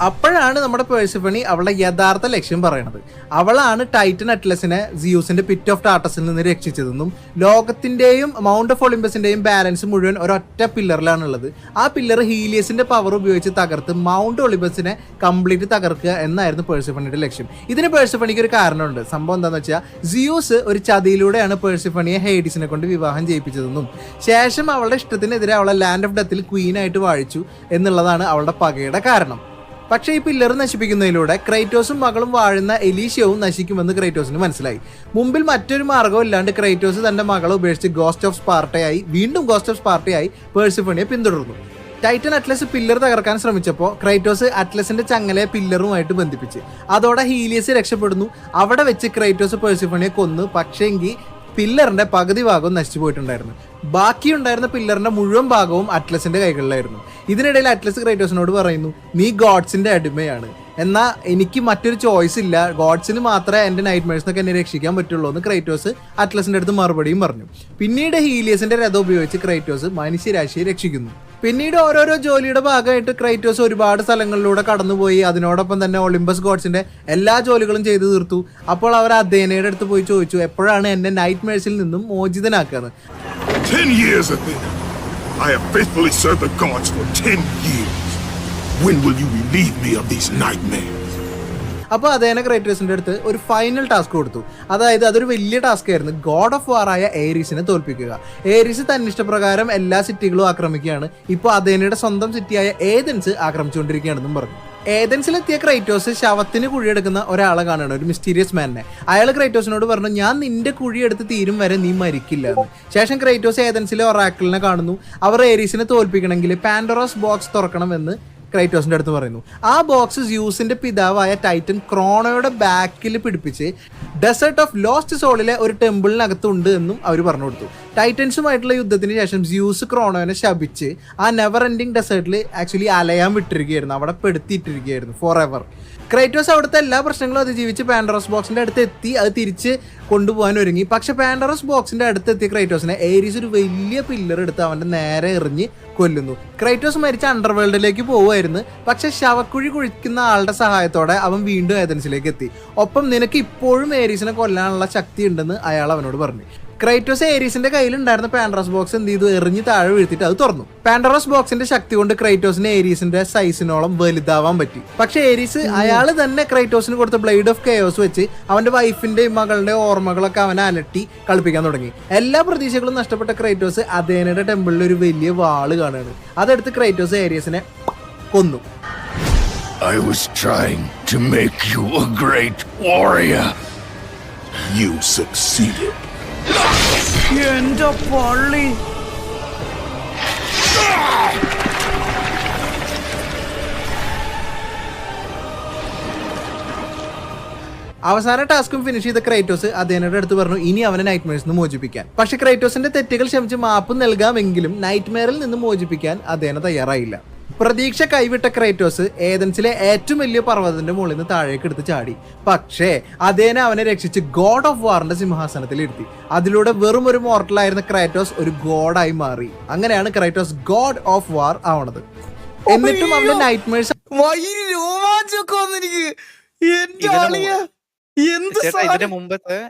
അപ്പോഴാണ് നമ്മുടെ പേഴ്സിഫണി അവളുടെ യഥാർത്ഥ ലക്ഷ്യം പറയണത്. അവളാണ് ടൈറ്റൻ അറ്റ്ലസിനെ സിയൂസിന്റെ പിറ്റ് ഓഫ് ടാർട്ടസിൽ നിന്ന് രക്ഷിച്ചതെന്നും ലോകത്തിന്റെയും മൗണ്ട് ഓഫ് ഒളിമ്പസിന്റെയും ബാലൻസ് മുഴുവൻ ഒരൊറ്റ പില്ലറിലാണുള്ളത്. ആ പില്ലർ ഹീലിയസിന്റെ പവർ ഉപയോഗിച്ച് തകർത്ത് മൗണ്ട് ഒളിമ്പസിനെ കംപ്ലീറ്റ് തകർക്കുക എന്നായിരുന്നു പേഴ്സിഫണിയുടെ ലക്ഷ്യം. ഇതിന് പേഴ്സിഫണിക്ക് ഒരു കാരണമുണ്ട്. സംഭവം എന്താണെന്ന് വെച്ചാൽ സിയൂസ് ഒരു ചതിയിലൂടെയാണ് പേഴ്സിഫണിയെ ഹെയ്ഡിസിനെ കൊണ്ട് വിവാഹം ചെയ്യിപ്പിച്ചതെന്നും ശേഷം അവളുടെ ഇഷ്ടത്തിനെതിരെ അവളെ ലാൻഡ് ഓഫ് ഡെത്തിൽ ക്വീനായിട്ട് വാഴിച്ചു എന്നുള്ളതാണ് അവളുടെ പകയുടെ കാരണം. പക്ഷേ ഈ പില്ലർ നശിപ്പിക്കുന്നതിലൂടെ ക്രൈറ്റോസും മകളും വാഴുന്ന എലീഷ്യവും നശിക്കുമെന്ന് ക്രൈറ്റോസിന് മനസ്സിലായി. മുമ്പിൽ മറ്റൊരു മാർഗ്ഗവും ഇല്ലാണ്ട് ക്രൈറ്റോസ് തന്റെ മകളെ ഉപേക്ഷിച്ച് ഗോസ്റ്റ് ഓഫ് സ്പാർട്ടയായി പേഴ്സിഫണിയെ പിന്തുടർന്നു. ടൈറ്റൻ അറ്റ്ലസ് പില്ലർ തകർക്കാൻ ശ്രമിച്ചപ്പോൾ ക്രൈറ്റോസ് അറ്റ്ലസിന്റെ ചങ്ങലയെ പില്ലറുമായിട്ട് ബന്ധിപ്പിച്ച്. അതോടെ ഹീലിയസ് രക്ഷപ്പെടുന്നു. അവിടെ വെച്ച് ക്രൈറ്റോസ് പേഴ്സിഫണിയെ കൊന്നു. പക്ഷേങ്കിൽ പില്ലറിന്റെ പകുതി ഭാഗവും നശിച്ചു പോയിട്ടുണ്ടായിരുന്നു. ബാക്കിയുണ്ടായിരുന്ന പില്ലറിന്റെ മുഴുവൻ ഭാഗവും അറ്റ്ലസിന്റെ കൈകളിലായിരുന്നു. ഇതിനിടയിൽ അറ്റ്ലസ് ക്രൈറ്റോസിനോട് പറയുന്നു, നീ ഗോഡ്സിന്റെ അടിമയാണ്, എന്നാൽ എനിക്ക് മറ്റൊരു ചോയ്സ് ഇല്ല, ഗോഡ്സിന് മാത്രമേ എൻ്റെ നൈറ്റ്മെയർസിനൊക്കെ എന്നെ രക്ഷിക്കാൻ പറ്റുള്ളൂ എന്ന് ക്രൈറ്റോസ് അറ്റ്ലസിന്റെ അടുത്ത് മറുപടിയും പറഞ്ഞു. പിന്നീട് ഹീലിയസിന്റെ രഥം ഉപയോഗിച്ച് ക്രൈറ്റോസ് മനുഷ്യരാശിയെ രക്ഷിക്കുന്നു. പിന്നീട് ഓരോരോ ജോലിയുടെ ഭാഗമായിട്ട് ക്രൈറ്റോസ് ഒരുപാട് സ്ഥലങ്ങളിലൂടെ കടന്നുപോയി. അതിനോടൊപ്പം തന്നെ ഒളിമ്പസ് ഗോഡ്സിന്റെ എല്ലാ ജോലികളും ചെയ്തു തീർത്തു. അപ്പോൾ അവർ അഥേനയുടെ അടുത്ത് പോയി ചോദിച്ചു, എപ്പോഴാണ് എന്നെ നൈറ്റ്മെയർസിൽ നിന്നും മോചിതനാക്കുന്നത്? 10 years, Athena. I have faithfully served the gods for 10 years. When will you relieve me of these nightmares? അപ്പോൾ അഥേന ക്രൈറ്റോസിന്റെ അടുത്ത് ഒരു ഫൈനൽ ടാസ്ക് കൊടുത്തു. അതായത് അതൊരു വലിയ ടാസ്ക് ആയിരുന്നു. ഗോഡ് ഓഫ് വാർ ആയ ഏരീസിനെ തോൽപ്പിക്കുക. ഏരീസ് തന്നിഷ്ടപ്രകാരം എല്ലാ സിറ്റികളും ആക്രമിക്കുകയാണ്. ഇപ്പോൾ അഥേനയുടെ സ്വന്തം സിറ്റിയായ ഏതൻസ് ആക്രമിച്ചുകൊണ്ടിരിക്കുകയാണെന്നും പറഞ്ഞു. ഏതൻസിലെത്തിയ ക്രൈറ്റോസ് ശവത്തിന് കുഴിയെടുക്കുന്ന ഒരാളെ കാണണം, ഒരു മിസ്റ്റീരിയസ് മാനിനെ. അയാൾ ക്രൈറ്റോസിനോട് പറഞ്ഞു, ഞാൻ നിന്റെ കുഴിയെടുത്ത് തീരും വരെ നീ മരിക്കില്ല എന്ന്. ശേഷം ക്രൈറ്റോസ് ഏതൻസിലെ ഒറാക്കിളിനെ കാണുന്നു. അവർ ഏരീസിനെ തോൽപ്പിക്കണമെങ്കിൽ പാൻഡോറസ് ബോക്സ് തുറക്കണമെന്ന് ക്രൈറ്റോസിന്റെ അടുത്ത് പറയുന്നു. ആ ബോക്സ് സ്യൂസിന്റെ പിതാവായ ടൈറ്റൻ ക്രോണോയുടെ ബാക്കിൽ പിടിപ്പിച്ച് ഡെസേർട്ട് ഓഫ് ലോസ്റ്റ് സോളിലെ ഒരു ടെമ്പിളിനകത്തുണ്ട് എന്നും അവർ പറഞ്ഞു കൊടുത്തു. ടൈറ്റൻസുമായിട്ടുള്ള യുദ്ധത്തിന് ശേഷം സ്യൂസ് ക്രോണോനെ ശപിച്ച് ആ നെവർ എൻഡിങ് ഡെസേർട്ടിൽ ആക്ച്വലി അലയാൻ വിട്ടിരിക്കുകയായിരുന്നു, അവിടെ പെടുത്തിയിട്ടിരിക്കുകയായിരുന്നു ഫോർ എവർ. ക്രൈറ്റോസ് അവിടുത്തെ എല്ലാ പ്രശ്നങ്ങളും അതിജീവിച്ച് പാൻഡോറസ് ബോക്സിന്റെ അടുത്ത് എത്തി അത് തിരിച്ച് കൊണ്ടുപോകാൻ ഒരുങ്ങി. പക്ഷെ പാൻഡോറസ് ബോക്സിന്റെ അടുത്ത് എത്തിയ ക്രൈറ്റോസിനെ ഏരീസ് ഒരു വലിയ പില്ലർ എടുത്ത് അവന്റെ നേരെ എറിഞ്ഞ് കൊല്ലുന്നു. ക്രൈറ്റോസ് മരിച്ച അണ്ടർവേൾഡിലേക്ക് പോവുമായിരുന്നു. പക്ഷെ ശവക്കുഴി കുഴിക്കുന്ന ആളുടെ സഹായത്തോടെ അവൻ വീണ്ടും ഏതൻസിലേക്ക് എത്തി. ഒപ്പം നിനക്ക് ഇപ്പോഴും ഏരീസിനെ കൊല്ലാനുള്ള ശക്തി ഉണ്ടെന്ന് അയാൾ അവനോട് പറഞ്ഞു. ക്രൈറ്റോസ് ഏരീസിന്റെ കയ്യിലുണ്ടായിരുന്ന പാൻഡോറസ് ബോക്സ് എന്ത് ചെയ്തു, എറിഞ്ഞ് താഴെ വീഴ്ത്തിട്ട് അത് തുറന്നു. പാൻഡോറസ് ബോക്സിന്റെ ശക്തി കൊണ്ട് ക്രൈറ്റോസിന് ഏരീസിന്റെ സൈസിനോളം വലുതാവാൻ പറ്റി. പക്ഷെ ഏരീസ് അയാൾ തന്നെ ക്രൈറ്റോസിന് കൊടുത്ത ബ്ലേഡ് ഓഫ് കെയോസ് വെച്ച് അവന്റെ വൈഫിന്റെയും മകളുടെ ഓർമ്മകളൊക്കെ അവനെ അലട്ടി കളിപ്പിക്കാൻ തുടങ്ങി. എല്ലാ പ്രതീക്ഷകളും നഷ്ടപ്പെട്ട ക്രൈറ്റോസ് അഥേനയുടെ ടെമ്പിളിൽ ഒരു വലിയ വാള് കാണുകയാണ്. അതെടുത്ത് ക്രൈറ്റോസ് ഏരീസിനെ കൊന്നു. I was trying to make you a great warrior. You succeeded. എന്റെ പള്ളി. അവസാന ടാസ്കും ഫിനിഷ് ചെയ്ത ക്രൈറ്റോസ് അഥേനയുടെ അടുത്ത് പറഞ്ഞു ഇനി അവനെ നൈറ്റ്മെയർസ് നിന്ന് മോചിപ്പിക്കാൻ. പക്ഷെ ക്രൈറ്റോസിന്റെ തെറ്റുകൾ ക്ഷമിച്ച് മാപ്പ് നൽകാമെങ്കിലും നൈറ്റ്മെയറിൽ നിന്ന് മോചിപ്പിക്കാൻ അഥേന തയ്യാറായില്ല. പ്രതീക്ഷ കൈവിട്ട ക്രൈറ്റോസ് ഏതൻസിലെ ഏറ്റവും വലിയ പർവ്വതത്തിന്റെ മുകളിൽ നിന്ന് താഴേക്ക് എടുത്ത് ചാടി. പക്ഷേ അഥേന അവനെ രക്ഷിച്ച് ഗോഡ് ഓഫ് വാറിന്റെ സിംഹാസനത്തിൽ ഇരുത്തി. അതിലൂടെ വെറും ഒരു മോർട്ടലായിരുന്ന ക്രൈറ്റോസ് ഒരു ഗോഡായി മാറി. അങ്ങനെയാണ് ക്രൈറ്റോസ് ഗോഡ് ഓഫ് വാർ ആവണത്. എന്നിട്ടും അവന്റെ നൈറ്റ്മെയർസ് ഇതിന്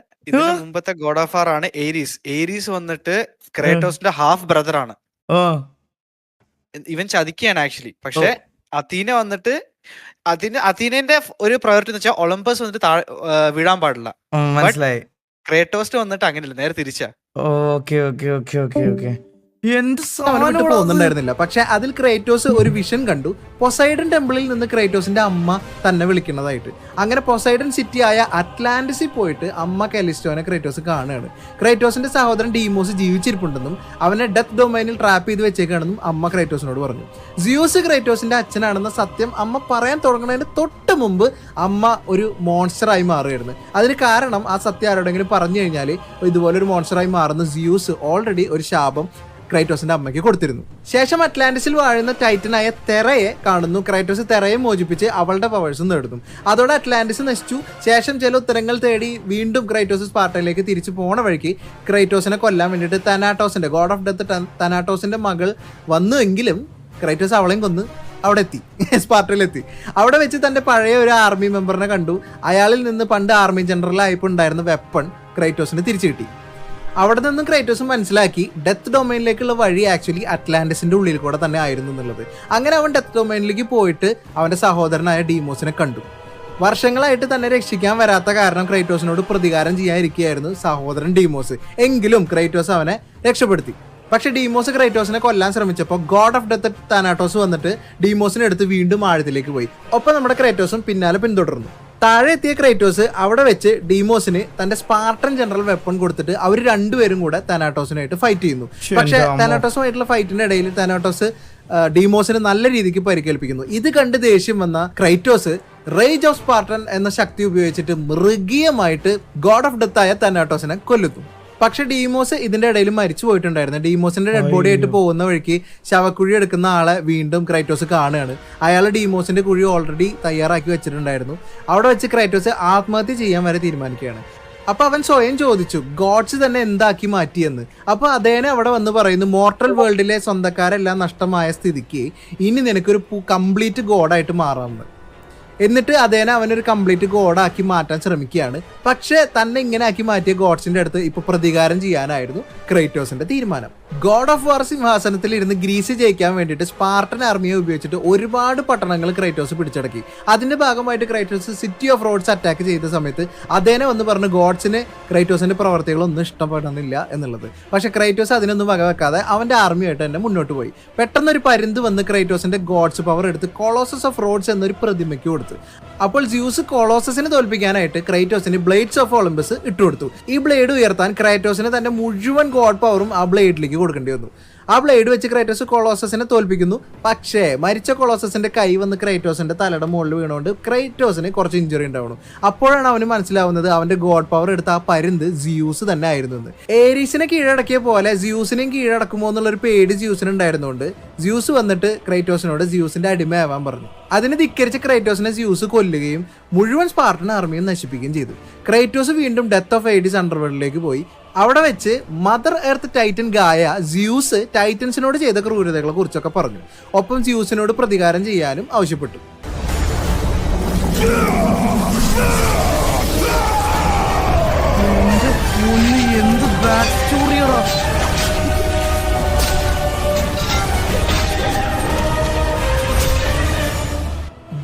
മുമ്പത്തെ ഗോഡ് ഓഫ് വാർ ആണ് ഏരീസ്. ഏരീസ് വന്നിട്ട് ക്രേറ്റോസിന്റെ ഹാഫ് ബ്രദർ ആണ്. ഇവൻ ചതിക്കുകയാണ് ആക്ച്വലി. പക്ഷെ അഥീന വന്നിട്ട് അഥീനന്റെ ഒരു പ്രയോറിറ്റി എന്ന് വെച്ചാൽ ഒളിമ്പസ് വന്നിട്ട് വീഴാൻ പാടില്ല. മനസ്സിലായി. ക്രേറ്റോസ്റ്റ് വന്നിട്ട് അങ്ങനെയല്ല, നേരെ തിരിച്ചാ. Okay okay okay okay okay. എന്ത് അവനെ വിട്ട് പോകുന്നുണ്ടായിരുന്നില്ല. പക്ഷെ അതിൽ ക്രേറ്റോസ് ഒരു വിഷൻ കണ്ടു, പൊസൈഡൻ ടെമ്പിളിൽ നിന്ന് ക്രേറ്റോസിന്റെ അമ്മ തന്നെ വിളിക്കുന്നതായിട്ട്. അങ്ങനെ പൊസൈഡൻ സിറ്റി ആയ അറ്റ്ലാന്റിസിൽ പോയിട്ട് അമ്മ കെലിസ്റ്റോനെ ക്രേറ്റോസ് കാണുകയാണ്. ക്രേറ്റോസിന്റെ സഹോദരൻ ഡീമോസ് ജീവിച്ചിരിപ്പുണ്ടെന്നും അവനെ ഡെത്ത് ഡൊമൈനിൽ ട്രാപ്പ് ചെയ്ത് വെച്ചേക്കാണെന്നും അമ്മ ക്രേറ്റോസിനോട് പറഞ്ഞു. സിയൂസ് ക്രേറ്റോസിന്റെ അച്ഛനാണെന്ന സത്യം അമ്മ പറയാൻ തുടങ്ങുന്നതിന് തൊട്ട് മുമ്പ് അമ്മ ഒരു മോൺസ്റ്ററായി മാറുകയായിരുന്നു. അതിന് കാരണം ആ സത്യം ആരോടെങ്കിലും പറഞ്ഞു കഴിഞ്ഞാൽ ഇതുപോലെ ഒരു മോൺസ്റ്ററായി മാറുന്ന സിയൂസ് ഓൾറെഡി ഒരു ശാപം ക്രൈറ്റോസിന്റെ അമ്മയ്ക്ക് കൊടുത്തിരുന്നു. ശേഷം അറ്റ്ലാന്റിസിൽ വാഴുന്ന ടൈറ്റനായ തെറയെ കാണുന്നു. ക്രൈറ്റോസ് തെറയെ മോചിപ്പിച്ച് അവളുടെ പവേഴ്സും നേടുന്നു. അതോടെ അറ്റ്ലാന്റിസ് നശിച്ചു. ശേഷം ചില ഉത്തരങ്ങൾ തേടി വീണ്ടും ക്രൈറ്റോസ് സ്പാർട്ടയിലേക്ക് തിരിച്ചു പോണ വഴിക്ക് ക്രൈറ്റോസിനെ കൊല്ലാൻ വേണ്ടിയിട്ട് തനാട്ടോസിന്റെ ഗോഡ് ഓഫ് ഡെത്ത് തനാട്ടോസിന്റെ മകൾ വന്നുവെങ്കിലും ക്രൈറ്റോസ് അവളെയും കൊന്ന് അവിടെ എത്തി, സ്പാർട്ടയിലെത്തി. അവിടെ വെച്ച് തന്റെ പഴയ ഒരു ആർമി മെമ്പറിനെ കണ്ടു. അയാളിൽ നിന്ന് പണ്ട് ആർമി ജനറൽ ആയപ്പോൾ ഉണ്ടായിരുന്ന വെപ്പൺ ക്രൈറ്റോസിന് തിരിച്ചു കിട്ടി. അവിടെ നിന്നും ക്രൈറ്റോസ് മനസ്സിലാക്കി ഡെത്ത് ഡൊമൈനിലേക്കുള്ള വഴി ആക്ച്വലി അറ്റ്ലാന്റിസിന്റെ ഉള്ളിൽ കൂടെ തന്നെ ആയിരുന്നു എന്നുള്ളത്. അങ്ങനെ അവൻ ഡെത്ത് ഡൊമൈനിലേക്ക് പോയിട്ട് അവന്റെ സഹോദരനായ ഡീമോസിനെ കണ്ടു. വർഷങ്ങളായിട്ട് തന്നെ രക്ഷിക്കാൻ വരാത്ത കാരണം ക്രൈറ്റോസിനോട് പ്രതികാരം ചെയ്യാതിരിക്കുകയായിരുന്നു സഹോദരൻ ഡീമോസ്. എങ്കിലും ക്രൈറ്റോസ് അവനെ രക്ഷപ്പെടുത്തി. പക്ഷെ ഡീമോസ് ക്രൈറ്റോസിനെ കൊല്ലാൻ ശ്രമിച്ചപ്പോൾ ഗോഡ് ഓഫ് ഡെത്ത് താനാട്ടോസ് വന്നിട്ട് ഡീമോസിനെ എടുത്ത് വീണ്ടും ആഴത്തിലേക്ക് പോയി. ഒപ്പം നമ്മുടെ ക്രൈറ്റോസും പിന്നാലെ പിന്തുടർന്നു. താഴെ എത്തിയ ക്രൈറ്റോസ് അവിടെ വെച്ച് ഡീമോസിന് തന്റെ സ്പാർട്ടൻ ജനറൽ വെപ്പൺ കൊടുത്തിട്ട് അവർ രണ്ടുപേരും കൂടെ താനാട്ടോസിനായിട്ട് ഫൈറ്റ് ചെയ്യുന്നു. പക്ഷെ താനാട്ടോസുമായിട്ടുള്ള ഫൈറ്റിന്റെ ഇടയിൽ താനാട്ടോസ് ഡീമോസിന് നല്ല രീതിക്ക് പരിക്കേൽപ്പിക്കുന്നു. ഇത് കണ്ട് ദേഷ്യം വന്ന ക്രൈറ്റോസ് റേജ് ഓഫ് സ്പാർട്ടൻ എന്ന ശക്തി ഉപയോഗിച്ചിട്ട് മൃഗീയമായിട്ട് ഗോഡ് ഓഫ് ഡെത്ത് ആയ താനാട്ടോസിനെ കൊല്ലുന്നു. പക്ഷെ ഡീമോസ് ഇതിന്റെ ഇടയിൽ മരിച്ചു പോയിട്ടുണ്ടായിരുന്നു. ഡീമോസിന്റെ ഡെഡ് ബോഡി ആയിട്ട് പോകുന്ന വഴിക്ക് ശവക്കുഴി എടുക്കുന്ന ആളെ വീണ്ടും ക്രൈറ്റോസ് കാണുകയാണ്. അയാൾ ഡീമോസിന്റെ കുഴി ഓൾറെഡി തയ്യാറാക്കി വെച്ചിട്ടുണ്ടായിരുന്നു. അവിടെ വെച്ച് ക്രൈറ്റോസ് ആത്മഹത്യ ചെയ്യാൻ വരെ തീരുമാനിക്കുകയാണ്. അപ്പൊ അവൻ സ്വയം ചോദിച്ചു ഗോഡ്സ് തന്നെ എന്താക്കി മാറ്റിയെന്ന്. അപ്പൊ അദ്ദേഹം അവിടെ വന്ന് പറയുന്നു, മോർട്ടൽ വേൾഡിലെ സ്വന്തക്കാരെല്ലാം നഷ്ടമായ സ്ഥിതിക്ക് ഇനി നിനക്കൊരു കംപ്ലീറ്റ് ഗോഡായിട്ട് മാറാമെന്ന്. എന്നിട്ട് അദ്ദേഹം അവനൊരു കംപ്ലീറ്റ് ഗോഡാക്കി മാറ്റാൻ ശ്രമിക്കുകയാണ്. പക്ഷെ തന്നെ ഇങ്ങനെ ആക്കി മാറ്റിയ ഗോഡ്സിന്റെ അടുത്ത് ഇപ്പൊ പ്രതികാരം ചെയ്യാനായിരുന്നു ക്രൈറ്റോസിന്റെ തീരുമാനം. ഗോഡ് ഓഫ് വാർ സിംഹാസനത്തിൽ ഇരുന്ന് ഗ്രീസ് ജയിക്കാൻ വേണ്ടിയിട്ട് സ്പാർട്ടൻ ആർമിയെ ഉപയോഗിച്ചിട്ട് ഒരുപാട് പട്ടണങ്ങൾ ക്രൈറ്റോസ് പിടിച്ചടക്കി. അതിന്റെ ഭാഗമായിട്ട് ക്രൈറ്റോസ് സിറ്റി ഓഫ് റോഡ്സ് അറ്റാക്ക് ചെയ്ത സമയത്ത് അദ്ദേഹം വന്ന് പറഞ്ഞു ഗോഡ്സിന് ക്രൈറ്റോസിന്റെ പ്രവർത്തികളൊന്നും ഇഷ്ടപ്പെടുന്നില്ല എന്നുള്ളത്. പക്ഷെ ക്രൈറ്റോസ് അതിനൊന്നും വകവെക്കാതെ അവന്റെ ആർമിയായിട്ട് തന്നെ മുന്നോട്ട് പോയി. പെട്ടെന്നൊരു പരുന്ത് വന്ന് ക്രൈറ്റോസിന്റെ ഗോഡ്സ് പവർ എടുത്ത് കൊളോസസ് ഓഫ് റോഡ്സ് എന്നൊരു പ്രതിമയ്ക്ക് കൊടുത്തു. അപ്പോൾ സ്യൂസ് കൊളോസസിനെ തോൽപ്പിക്കാനായിട്ട് ക്രൈറ്റോസിന് ബ്ലേഡ്സ് ഓഫ് ഒളിമ്പസ് ഇട്ടുകൊടുത്തു. ഈ ബ്ലേഡ് ഉയർത്താൻ ക്രൈറ്റോസിന് തന്റെ മുഴുവൻ ഗോഡ് പവറും ആ ബ്ലേഡിലേക്ക് കൊടുക്കേണ്ടി വന്നു. ആ ബ്ലേഡ് വെച്ച് ക്രൈറ്റോസ് കൊളോസസിനെ തോൽപ്പിക്കുന്നു. പക്ഷേ മരിച്ച കൊളോസസിന്റെ കൈ വന്ന് ക്രൈറ്റോസിന്റെ തലയുടെ മുകളിൽ വീണുകൊണ്ട് ക്രൈറ്റോസിന് കുറച്ച് ഇഞ്ചുറി ഉണ്ടാവുന്നു. അപ്പോഴാണ് അവന് മനസ്സിലാവുന്നത് അവന്റെ ഗോഡ് പവർ എടുത്ത ആ പരുന്ത് സിയൂസ് തന്നെ ആയിരുന്നു എന്ന്. ഏരീസിനെ കീഴടക്കിയ പോലെ സിയൂസിനെയും കീഴടക്കുമോ എന്നുള്ളൊരു പേടി സിയൂസിന് ഉണ്ടായിരുന്നുകൊണ്ട് സിയൂസ് വന്നിട്ട് ക്രൈറ്റോസിനോട് സിയൂസിന്റെ അടിമയാവാൻ പറഞ്ഞു. അതിന് ധിക്കരിച്ച് ക്രൈറ്റോസിനെ സിയൂസ് കൊല്ലുകയും മുഴുവൻ സ്പാർട്ടൻ ആർമിയും നശിപ്പിക്കുകയും ചെയ്തു. ക്രൈറ്റോസ് വീണ്ടും ഡെത്ത് ഓഫ് എയ്ഡീസ് അണ്ടർവേൾഡിലേക്ക് പോയി. അവിടെ വെച്ച് മദർ എർത്ത് ടൈറ്റൻ ഗായ സിയൂസ് ടൈറ്റൻസിനോട് ചെയ്ത ക്രൂരതകളെ കുറിച്ചൊക്കെ പറഞ്ഞു. ഒപ്പം സിയൂസിനോട് പ്രതികാരം ചെയ്യാനും ആവശ്യപ്പെട്ടു. എന്ത് ബാക്ക് സ്റ്റോറിയാണോ?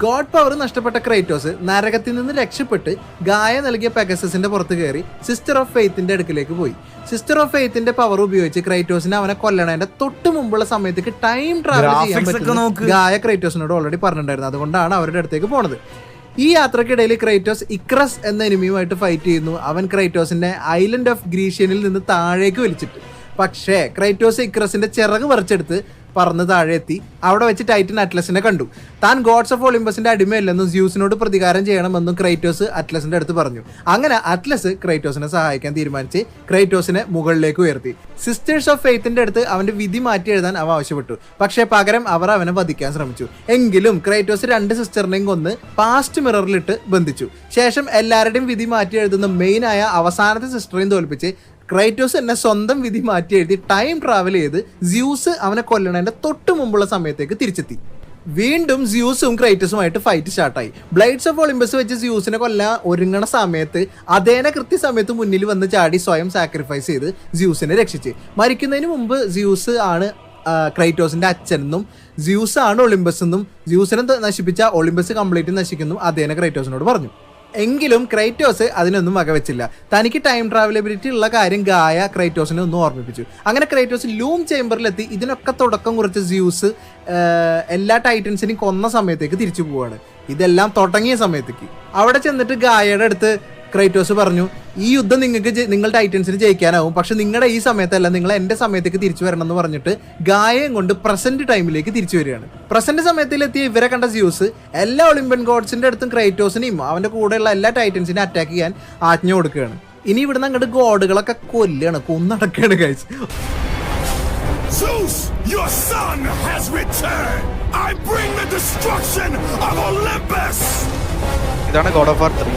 ഗോഡ് പവർ നഷ്ടപ്പെട്ട ക്രൈറ്റോസ് നരകത്തിൽ നിന്ന് രക്ഷപ്പെട്ട് ഗായ നൽകിയ പെഗസസിന്റെ പുറത്ത് കയറി സിസ്റ്റർ ഓഫ് ഫെയ്ത്തിന്റെ അടുക്കിലേക്ക് പോയി. സിസ്റ്റർ ഓഫ് ഫെയ്ത്തിന്റെ പവർ ഉപയോഗിച്ച് ക്രൈറ്റോസിനെ അവനെ കൊല്ലണതിന്റെ തൊട്ട് മുമ്പുള്ള സമയത്തേക്ക് ടൈം ട്രാവൽ ചെയ്യാൻ പറ്റും ഗായ ക്രൈറ്റോസിനോട് ഓൾറെഡി പറഞ്ഞിട്ടുണ്ടായിരുന്നു. അതുകൊണ്ടാണ് അവരുടെ അടുത്തേക്ക് പോണത്. ഈ യാത്രക്കിടയിൽ ക്രൈറ്റോസ് ഇക്രസ് എന്ന എനിമിയുമായിട്ട് ഫൈറ്റ് ചെയ്യുന്നു. അവൻ ക്രൈറ്റോസിനെ ഐലൻഡ് ഓഫ് ഗ്രീഷ്യനിൽ നിന്ന് താഴേക്ക് വലിച്ചിട്ട്. പക്ഷേ ക്രൈറ്റോസ് ഇക്രസിന്റെ ചിറക് പറിച്ചെടുത്ത് പറന്ന് താഴെ എത്തി. അവിടെ വെച്ച് ടൈറ്റൻ അറ്റ്ലസിനെ കണ്ടു. താൻ ഗോഡ്സ് ഓഫ് ഒളിമ്പസിന്റെ അടിമയല്ലെന്നും സ്യൂസിനോട് പ്രതികാരം ചെയ്യണമെന്നും ക്രൈറ്റോസ് അറ്റ്ലസിന്റെ അടുത്ത് പറഞ്ഞു. അങ്ങനെ അറ്റ്ലസ് ക്രൈറ്റോസിനെ സഹായിക്കാൻ തീരുമാനിച്ച് ക്രൈറ്റോസിനെ മുകളിലേക്ക് ഉയർത്തി. സിസ്റ്റേഴ്സ് ഓഫ് ഫെയ്ത്തിന്റെ അടുത്ത് അവന്റെ വിധി മാറ്റി എഴുതാൻ അവ ആവശ്യപ്പെട്ടു. പക്ഷേ പകരം അവർ അവനെ വധിക്കാൻ ശ്രമിച്ചു. എങ്കിലും ക്രൈറ്റോസ് 2 സിസ്റ്ററിനെയും കൊന്ന് പാസ്റ്റ് മിററിലിട്ട് ബന്ധിച്ചു. ശേഷം എല്ലാവരുടെയും വിധി മാറ്റി എഴുതുന്ന മെയിനായ അവസാനത്തെ സിസ്റ്ററേയും തോൽപ്പിച്ച് ക്രൈറ്റോസ് എന്നെ സ്വന്തം വിധി മാറ്റി എഴുതി ടൈം ട്രാവൽ ചെയ്ത് സ്യൂസ് അവനെ കൊല്ലണതിന്റെ തൊട്ട് മുമ്പുള്ള സമയത്തേക്ക് തിരിച്ചെത്തി. വീണ്ടും സ്യൂസും ക്രൈറ്റോസുമായിട്ട് ഫൈറ്റ് സ്റ്റാർട്ടായി. ബ്ലേഡ്സ് ഓഫ് ഒളിമ്പസ് വെച്ച് സ്യൂസിനെ കൊല്ലാൻ ഒരുങ്ങണ സമയത്ത് അതേനെ കൃത്യസമയത്ത് മുന്നിൽ വന്ന് ചാടി സ്വയം സാക്രിഫൈസ് ചെയ്ത് സ്യൂസിനെ രക്ഷിച്ച്. മരിക്കുന്നതിന് മുമ്പ് സ്യൂസ് ആണ് ക്രൈറ്റോസിന്റെ അച്ഛനെന്നും സ്യൂസ് ആണ് ഒളിമ്പസ് എന്നും സ്യൂസിനെ നശിപ്പിച്ച ഒളിമ്പസ് കംപ്ലീറ്റ് നശിക്കുന്നു അതേനെ ക്രൈറ്റോസിനോട് പറഞ്ഞു. എങ്കിലും ക്രൈറ്റോസ് അതിനൊന്നും വകവെച്ചില്ല. തനിക്ക് ടൈം ട്രാവലബിലിറ്റി ഉള്ള കാര്യം ഗായ ക്രൈറ്റോസിനെ ഒന്നും ഓർമ്മിപ്പിച്ചു. അങ്ങനെ ക്രൈറ്റോസ് ലൂം ചേംബറിലെത്തി ഇതിനൊക്കെ തുടക്കം കുറിച്ച് സ്യൂസ് എല്ലാ ടൈറ്റൻസിനെയും കൊന്ന സമയത്തേക്ക് തിരിച്ചു പോവാണ്. ഇതെല്ലാം തുടങ്ങിയ സമയത്തേക്ക് അവിടെ ചെന്നിട്ട് ഗായയുടെ അടുത്ത് ക്രൈറ്റോസ് പറഞ്ഞു, ഈ യുദ്ധം നിങ്ങൾ ടൈറ്റൻസിന് ജയിക്കാനാവും, പക്ഷെ നിങ്ങളുടെ ഈ സമയത്തല്ല, നിങ്ങൾ എൻ്റെ സമയത്തേക്ക് തിരിച്ചു വരണം എന്ന് പറഞ്ഞിട്ട് ഗായയും കൊണ്ട് പ്രസന്റ് ടൈമിലേക്ക് തിരിച്ചു വരികയാണ്. പ്രസന്റ് സമയത്തിലെത്തിയ ഇവരെ കണ്ട സ്യൂസ് എല്ലാ ഒളിമ്പ്യൻ ഗോഡ്സിന്റെ അടുത്തും ക്രൈറ്റോസിനെയും അവന്റെ കൂടെയുള്ള എല്ലാ ടൈറ്റൻസിനെയും അറ്റാക്ക് ചെയ്യാൻ ആജ്ഞ കൊടുക്കുകയാണ്. ഇനി ഇവിടുന്ന് അങ്ങോട്ട് ഗോഡുകളൊക്കെ കൊന്നടക്കുകയാണ് guys. Zeus, your son has returned. I bring the destruction of Olympus. ഇതാണ് ഗോഡ് ഓഫ് വാർ 3.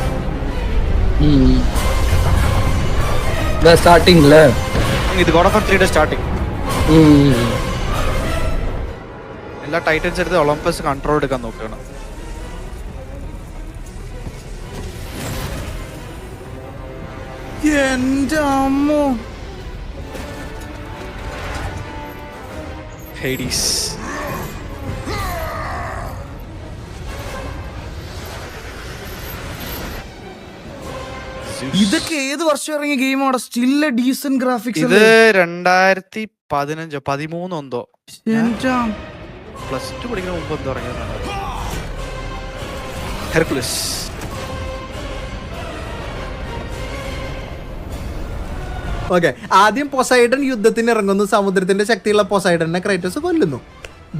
സ്റ്റാർട്ടിംഗ്ல ഇത് ഗോഡ് ഓഫ് വാർ 3യുടെ സ്റ്റാർട്ടിങ്. എല്ലാ ടൈറ്റൻസ് എടുത്ത് ഒളിമ്പസ് കൺട്രോൾ എടുക്കാൻ നോക്കുകയാണ്. എന്റെ അമ്മോ, ഹെയ്ഡീസ്. ഇതൊക്കെ ഏത് വർഷം ഇറങ്ങിയ ഗെയിമാണ്? Still decent graphics. ഇത് 2015-13 എന്തോ, +2 പഠിക്കുന്ന മുമ്പ് എന്തോ ഇറങ്ങിയതാണ്. ഹെർക്കുലസ്. ഓക്കെ, ആദ്യം പൊസൈഡൻ യുദ്ധത്തിന് ഇറങ്ങുന്നു. സമുദ്രത്തിന്റെ ശക്തിയുള്ള പൊസൈഡനെ ക്രൈറ്റോസ് കൊല്ലുന്നു.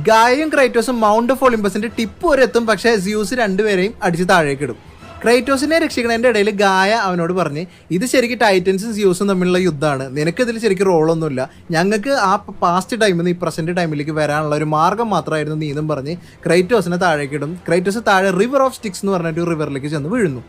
ഗായയും ക്രൈറ്റോസും മൗണ്ട് ഓഫ് ഒളിമ്പസിന്റെ ടിപ്പ് വരെ എത്തും, പക്ഷെ സ്യൂസ് രണ്ടുപേരെയും അടിച്ച് താഴേക്ക് ഇടും. ക്രൈറ്റോസിനെ രക്ഷിക്കുന്നതിന്റെ ഇടയിൽ ഗായ അവനോട് പറഞ്ഞ്, ഇത് ശരിക്കും ടൈറ്റൻസും സ്യൂസും തമ്മിലുള്ള യുദ്ധമാണ്, നിനക്കിതിൽ ശരിക്കും റോളൊന്നുമില്ല, ഞങ്ങൾക്ക് ആ പാസ്റ്റ് ടൈമിൽ നിന്ന് ഈ പ്രസന്റ് ടൈമിലേക്ക് വരാനുള്ള ഒരു മാർഗം മാത്രമായിരുന്നു നീ എന്നും പറഞ്ഞ് ക്രൈറ്റോസിനെ താഴേക്ക് ഇടും. ക്രൈറ്റോസ് താഴെ റിവർ ഓഫ് സ്റ്റിക്സ് എന്ന് പറഞ്ഞിട്ട് റിവറിലേക്ക് ചെന്ന് വീഴുന്നു.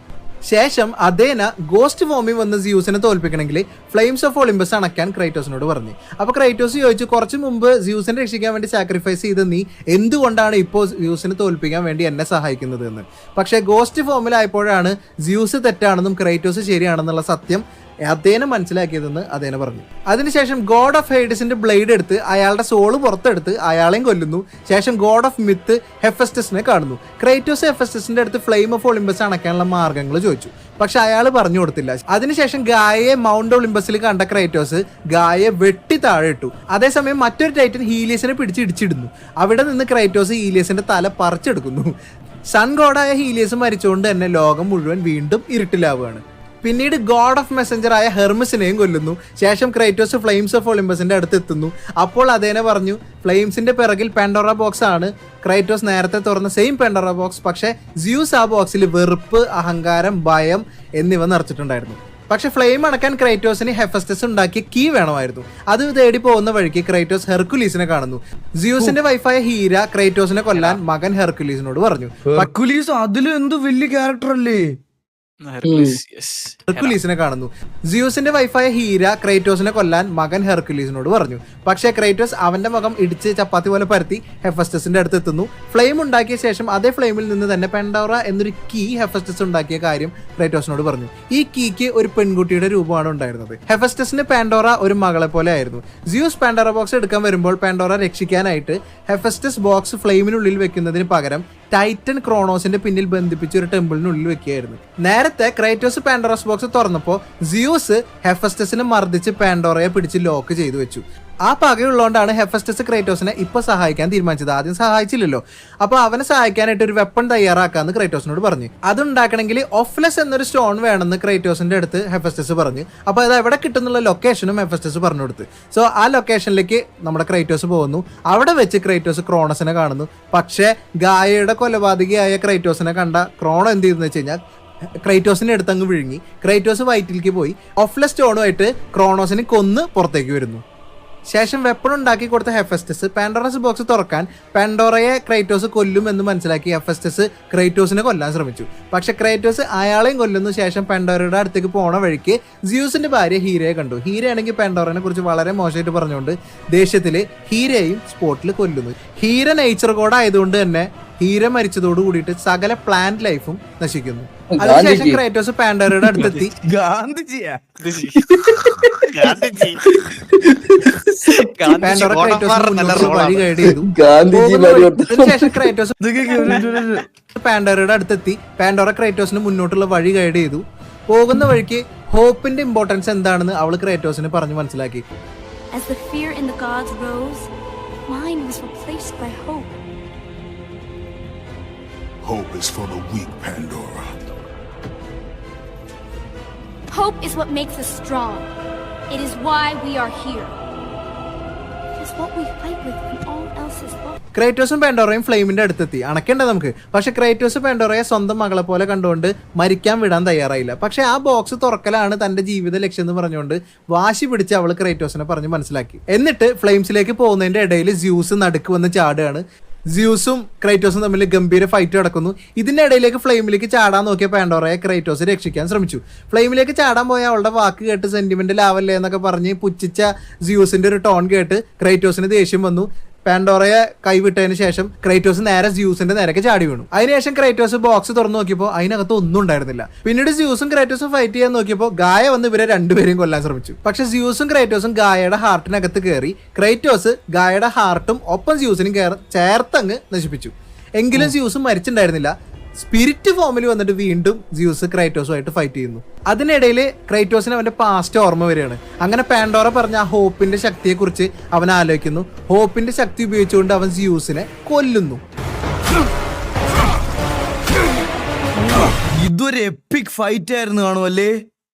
ശേഷം അഥേന ഗോസ്റ്റ് ഫോമിൽ വന്ന് സ്യൂസിനെ തോൽപ്പിക്കണമെങ്കിൽ ഫ്ലെയിംസ് ഓഫ് ഒളിമ്പസ് അണയ്ക്കാൻ ക്രൈറ്റോസിനോട് പറഞ്ഞു. അപ്പോൾ ക്രൈറ്റോസ് ചോദിച്ചു, കുറച്ച് മുമ്പ് സ്യൂസിനെ രക്ഷിക്കാൻ വേണ്ടി സാക്രിഫൈസ് ചെയ്ത് നീ എന്തുകൊണ്ടാണ് ഇപ്പോൾ സ്യൂസിനെ തോൽപ്പിക്കാൻ വേണ്ടി എന്നെ സഹായിക്കുന്നത് എന്ന്. പക്ഷേ ഗോസ്റ്റ് ഫോമിലായപ്പോഴാണ് സ്യൂസ് തെറ്റാണെന്നും ക്രൈറ്റോസ് ശരിയാണെന്നുള്ള സത്യം അഥേന മനസ്സിലാക്കിയതെന്ന് അഥേന പറഞ്ഞു. അതിനുശേഷം ഗോഡ് ഓഫ് ഹെയ്ഡസിന്റെ ബ്ലേഡ് എടുത്ത് അയാളുടെ സോള് പുറത്തെടുത്ത് അയാളെയും കൊല്ലുന്നു. ശേഷം ഗോഡ് ഓഫ് മിത്ത് ഹെഫസ്റ്റസിനെ കാണുന്നു. ക്രൈറ്റോസ് ഹെഫസ്റ്റസിന്റെ അടുത്ത് ഫ്ലെയിം ഓഫ് ഒളിമ്പസ് അണയ്ക്കാനുള്ള മാർഗ്ഗങ്ങൾ ചോദിച്ചു, പക്ഷെ അയാൾ പറഞ്ഞു കൊടുത്തില്ല. അതിനുശേഷം ഗായയെ മൗണ്ട് ഒളിമ്പസിൽ കണ്ട ക്രൈറ്റോസ് ഗായയെ വെട്ടി താഴെ ഇട്ടു. അതേസമയം മറ്റൊരു ടൈറ്റൻ ഹീലിയസിനെ പിടിച്ച് ഇടിച്ചിടുന്നു. അവിടെ നിന്ന് ക്രൈറ്റോസ് ഹീലിയസിന്റെ തല പറിച്ചെടുക്കുന്നു. സൺ ഗോഡായ ഹീലിയസ് മരിച്ചുകൊണ്ട് തന്നെ ലോകം മുഴുവൻ വീണ്ടും ഇരുട്ടിലാവുകയാണ്. പിന്നീട് ഗോഡ് ഓഫ് മെസ്സഞ്ചറായ ഹെർമിസിനെയും കൊല്ലുന്നു. ശേഷം ക്രൈറ്റോസ് ഫ്ലെയിംസ് ഓഫ് ഒളിമ്പസിന്റെ അടുത്ത് എത്തുന്നു. അപ്പോൾ അതേനെ പറഞ്ഞു, ഫ്ലെയിംസിന്റെ പിറകിൽ പാൻഡോറ ബോക്സ് ആണ്. ക്രൈറ്റോസ് നേരത്തെ തുറന്ന സെയിം പാൻഡോറ ബോക്സ്, പക്ഷേ സ്യൂസ് ആ ബോക്സിൽ വെറുപ്പ്, അഹങ്കാരം, ഭയം എന്നിവ നിറച്ചിട്ടുണ്ടായിരുന്നു. പക്ഷെ ഫ്ലെയിം അണക്കാൻ ക്രൈറ്റോസിന് ഹെഫസ്റ്റസ് ഉണ്ടാക്കിയ കീ വേണമായിരുന്നു. അത് തേടി പോകുന്ന വഴിക്ക് ക്രൈറ്റോസ് ഹെർക്കുലീസിനെ കാണുന്നു. സ്യൂസിന്റെ വൈഫായ ഹീര ക്രൈറ്റോസിനെ കൊല്ലാൻ മകൻ ഹെർക്കുലീസിനോട് പറഞ്ഞു. ഹെർക്കുലീസ് അതിലും എന്ത് വലിയ ക്യാരക്ടർ അല്ലേ? ഹെർക്കുലീസിനെ കാണുന്നു. സ്യൂസിന്റെ വൈഫായ ഹീര ക്രൈറ്റോസിനെ കൊല്ലാൻ മകൻ ഹെർക്കുലീസിനോട് പറഞ്ഞു. പക്ഷേ ക്രൈറ്റോസ് അവന്റെ മുഖം ഇടിച്ച് ചപ്പാത്തി പോലെ പരത്തി ഹെഫസ്റ്റസിന്റെ അടുത്ത് എത്തുന്നു. ഫ്ലെയിം ഉണ്ടാക്കിയ ശേഷം അതേ ഫ്ലെയിമിൽ നിന്ന് തന്നെ പാൻഡോറ എന്നൊരു കീ ഹെഫസ്റ്റസ് ഉണ്ടാക്കിയ കാര്യം ക്രൈറ്റോസിനോട് പറഞ്ഞു. ഈ കീക്ക് ഒരു പെൺകുട്ടിയുടെ രൂപമാണ് ഉണ്ടായിരുന്നത്. ഹെഫസ്റ്റസിന് പാൻഡോറ ഒരു മകളെ പോലെ ആയിരുന്നു. സ്യൂസ് പാൻഡോറ ബോക്സ് എടുക്കാൻ വരുമ്പോൾ പാൻഡോറ രക്ഷിക്കാനായിട്ട് ഹെഫസ്റ്റസ് ബോക്സ് ഫ്ലെയിമിനുള്ളിൽ വെക്കുന്നതിന് പകരം ടൈറ്റൻ ക്രോണോസിന്റെ പിന്നിൽ ബന്ധിപ്പിച്ച ഒരു ടെമ്പിളിനുള്ളിൽ വെക്കുകയായിരുന്നു. നേരത്തെ ക്രൈറ്റോസ് പാൻഡോറസ് ബോക്സ് തുറന്നപ്പോൾ സ്യൂസ് ഹെഫസ്റ്റസിനെ മർദ്ദിച്ച് പാൻഡോറയെ പിടിച്ച് ലോക്ക് ചെയ്തു വെച്ചു. ആ പകയുള്ളതുകൊണ്ടാണ് ഹെഫസ്റ്റസ് ക്രൈറ്റോസിനെ ഇപ്പൊ സഹായിക്കാൻ തീരുമാനിച്ചത്. ആദ്യം സഹായിച്ചില്ലല്ലോ. അപ്പോൾ അവനെ സഹായിക്കാനായിട്ട് ഒരു വെപ്പൺ തയ്യാറാക്കാന്ന് ക്രൈറ്റോസിനോട് പറഞ്ഞു. അതുണ്ടാക്കണമെങ്കിൽ ഓഫ്ലെസ് എന്നൊരു സ്റ്റോൺ വേണമെന്ന് ക്രൈറ്റോസിന്റെ അടുത്ത് ഹെഫസ്റ്റസ് പറഞ്ഞു. അപ്പോൾ അത് എവിടെ കിട്ടുന്നുള്ള ലൊക്കേഷനും ഹെഫസ്റ്റസ് പറഞ്ഞു കൊടുത്തു. സോ ആ ലൊക്കേഷനിലേക്ക് നമ്മുടെ ക്രൈറ്റോസ് പോകുന്നു. അവിടെ വെച്ച് ക്രൈറ്റോസ് ക്രോണസിനെ കാണുന്നു. പക്ഷേ ഗായയുടെ കൊലപാതകിയായ ക്രൈറ്റോസിനെ കണ്ട ക്രോണോ എന്ത് ചെയ്തെന്ന് വെച്ച് കഴിഞ്ഞാൽ ക്രൈറ്റോസിനെ എടുത്തങ്ങ് വിഴുങ്ങി. ക്രൈറ്റോസ് വയറ്റിലേക്ക് പോയി ഓഫ്ലെസ് സ്റ്റോണുമായിട്ട് ക്രോണോസിനെ കൊന്ന് പുറത്തേക്ക് വരുന്നു. ശേഷം വെപ്പൺ ഉണ്ടാക്കി കൊടുത്ത ഹെഫസ്റ്റസ് പാൻഡോറസ് ബോക്സ് തുറക്കാൻ പാൻഡോറയെ ക്രൈറ്റോസ് കൊല്ലും എന്ന് മനസ്സിലാക്കി ഹെഫസ്റ്റസ് ക്രൈറ്റോസിനെ കൊല്ലാൻ ശ്രമിച്ചു. പക്ഷെ ക്രൈറ്റോസ് അയാളെയും കൊല്ലുന്നു. ശേഷം പാൻഡോറയുടെ അടുത്തേക്ക് പോണ വഴിക്ക് സ്യൂസിന്റെ ഭാര്യ ഹീരയെ കണ്ടു. ഹീരയാണെങ്കിൽ പാൻഡോറനെ കുറിച്ച് വളരെ മോശമായിട്ട് പറഞ്ഞുകൊണ്ട് ദേഷ്യത്തില് ഹീരയെയും സ്പോട്ടിൽ കൊല്ലുന്നു. ഹീര നേച്ചർ കോഡ് ആയതുകൊണ്ട് തന്നെ ഹീര മരിച്ചതോട് കൂടിയിട്ട് സകല പ്ലാന്റ് ലൈഫും നശിക്കുന്നു. അതിനുശേഷം ക്രേറ്റോസ് പാൻഡോറയുടെ അടുത്തെത്തി. ഗാന്ധിജിയാ പാൻഡോറ ക്രേറ്റോസിന് മുന്നോട്ട് വഴി ഗൈഡ് ചെയ്തു. അതിനുശേഷം ക്രേറ്റോസ് പാൻഡോറയുടെ അടുത്തെത്തി. പാൻഡോറ ക്രേറ്റോസിന് മുന്നോട്ടുള്ള വഴി ഗൈഡ് ചെയ്തു. പോകുന്ന വഴിക്ക് ഹോപ്പിന്റെ ഇമ്പോർട്ടൻസ് എന്താണെന്ന് അവള് ക്രേറ്റോസിന് പറഞ്ഞു മനസ്സിലാക്കി. As the fear in the gods rose, mine was replaced by hope. Hope is for the weak, Pandora. Hope is what makes us strong. It is why we are here. It is what we fight with when all else is lost. ക്രേറ്റോസും പാൻഡോറയും ഫ്ലെയിമിന്റെ അടുത്തെത്തി. അണക്കേണ്ട നമുക്ക്. പക്ഷെ ക്രേറ്റോസ് പാൻഡോറയെ സ്വന്തം മകളെ പോലെ കണ്ടുകൊണ്ട് മരിക്കാൻ വിടാൻ തയ്യാറായില്ല. പക്ഷെ ആ ബോക്സ് തുറക്കലാണ് തന്റെ ജീവിത ലക്ഷ്യം എന്ന് പറഞ്ഞുകൊണ്ട് വാശി പിടിച്ച് അവള് ക്രേറ്റോസിനെ പറഞ്ഞ് മനസ്സിലാക്കി. എന്നിട്ട് ഫ്ലെയിംസിലേക്ക് പോകുന്നതിന്റെ ഇടയിൽ സ്യൂസ് നടുക്ക് വന്ന് ചാടുകയാണ്. സ്യൂസും ക്രേറ്റോസും തമ്മിൽ ഗംഭീര ഫൈറ്റ് നടക്കുന്നു. ഇതിന്റെ ഇടയിലേക്ക് ഫ്ലെയിമിലേക്ക് ചാടാൻ നോക്കിയ പാൻഡോറയെ ക്രേറ്റോസ് രക്ഷിക്കാൻ ശ്രമിച്ചു. ഫ്ലെയിമിലേക്ക് ചാടാൻ പോയ അവളുടെ വാക്ക് കേട്ട് സെന്റിമെന്റൽ ആവല്ലേ എന്നൊക്കെ പറഞ്ഞ് പുച്ഛിച്ച സ്യൂസിന്റെ ഒരു ടോൺ കേട്ട് ക്രേറ്റോസിന് ദേഷ്യം വന്നു. പാൻഡോറയെ കൈവിട്ടതിന് ശേഷം ക്രേറ്റോസ് നേരെ സ്യൂസിന്റെ നേരക്ക് ചാടി വീണു. അതിനുശേഷം ക്രേറ്റോസ് ബോക്സ് തുറന്നു നോക്കിയപ്പോൾ അതിനകത്ത് ഒന്നും ഉണ്ടായിരുന്നില്ല. പിന്നീട് സ്യൂസും ക്രേറ്റോസും ഫൈറ്റ് ചെയ്യാൻ നോക്കിയപ്പോൾ ഗായ വന്ന് ഇവരെ രണ്ടുപേരെയും കൊല്ലാൻ ശ്രമിച്ചു. പക്ഷെ സ്യൂസും ക്രേറ്റോസും ഗായയുടെ ഹാർട്ടിനകത്ത് കയറി ക്രേറ്റോസ് ഗായയുടെ ഹാർട്ടും ഒപ്പം സ്യൂസിനും ചേർത്തങ്ങ് നശിപ്പിച്ചു. എങ്കിലും സ്യൂസും മരിച്ചിട്ടുണ്ടായിരുന്നില്ല. സ്പിരിറ്റ് ഫോമിൽ വന്നിട്ട് വീണ്ടും സ്യൂസ് ക്രേറ്റോസുമായിട്ട് ഫൈറ്റ് ചെയ്യുന്നു. അതിനിടയിൽ ക്രേറ്റോസിന് അവന്റെ പാസ്റ്റ് ഓർമ്മ വരികയാണ്. അങ്ങനെ പാൻഡോറ പറഞ്ഞ ആ ഹോപ്പിന്റെ ശക്തിയെ കുറിച്ച് അവൻ ആലോചിക്കുന്നു. ഹോപ്പിന്റെ ശക്തി ഉപയോഗിച്ചുകൊണ്ട് അവൻ സ്യൂസിനെ കൊല്ലുന്നു. ഇതൊരു എപ്പിക് ഫൈറ്റ് ആയിരുന്നു കാണുമല്ലേ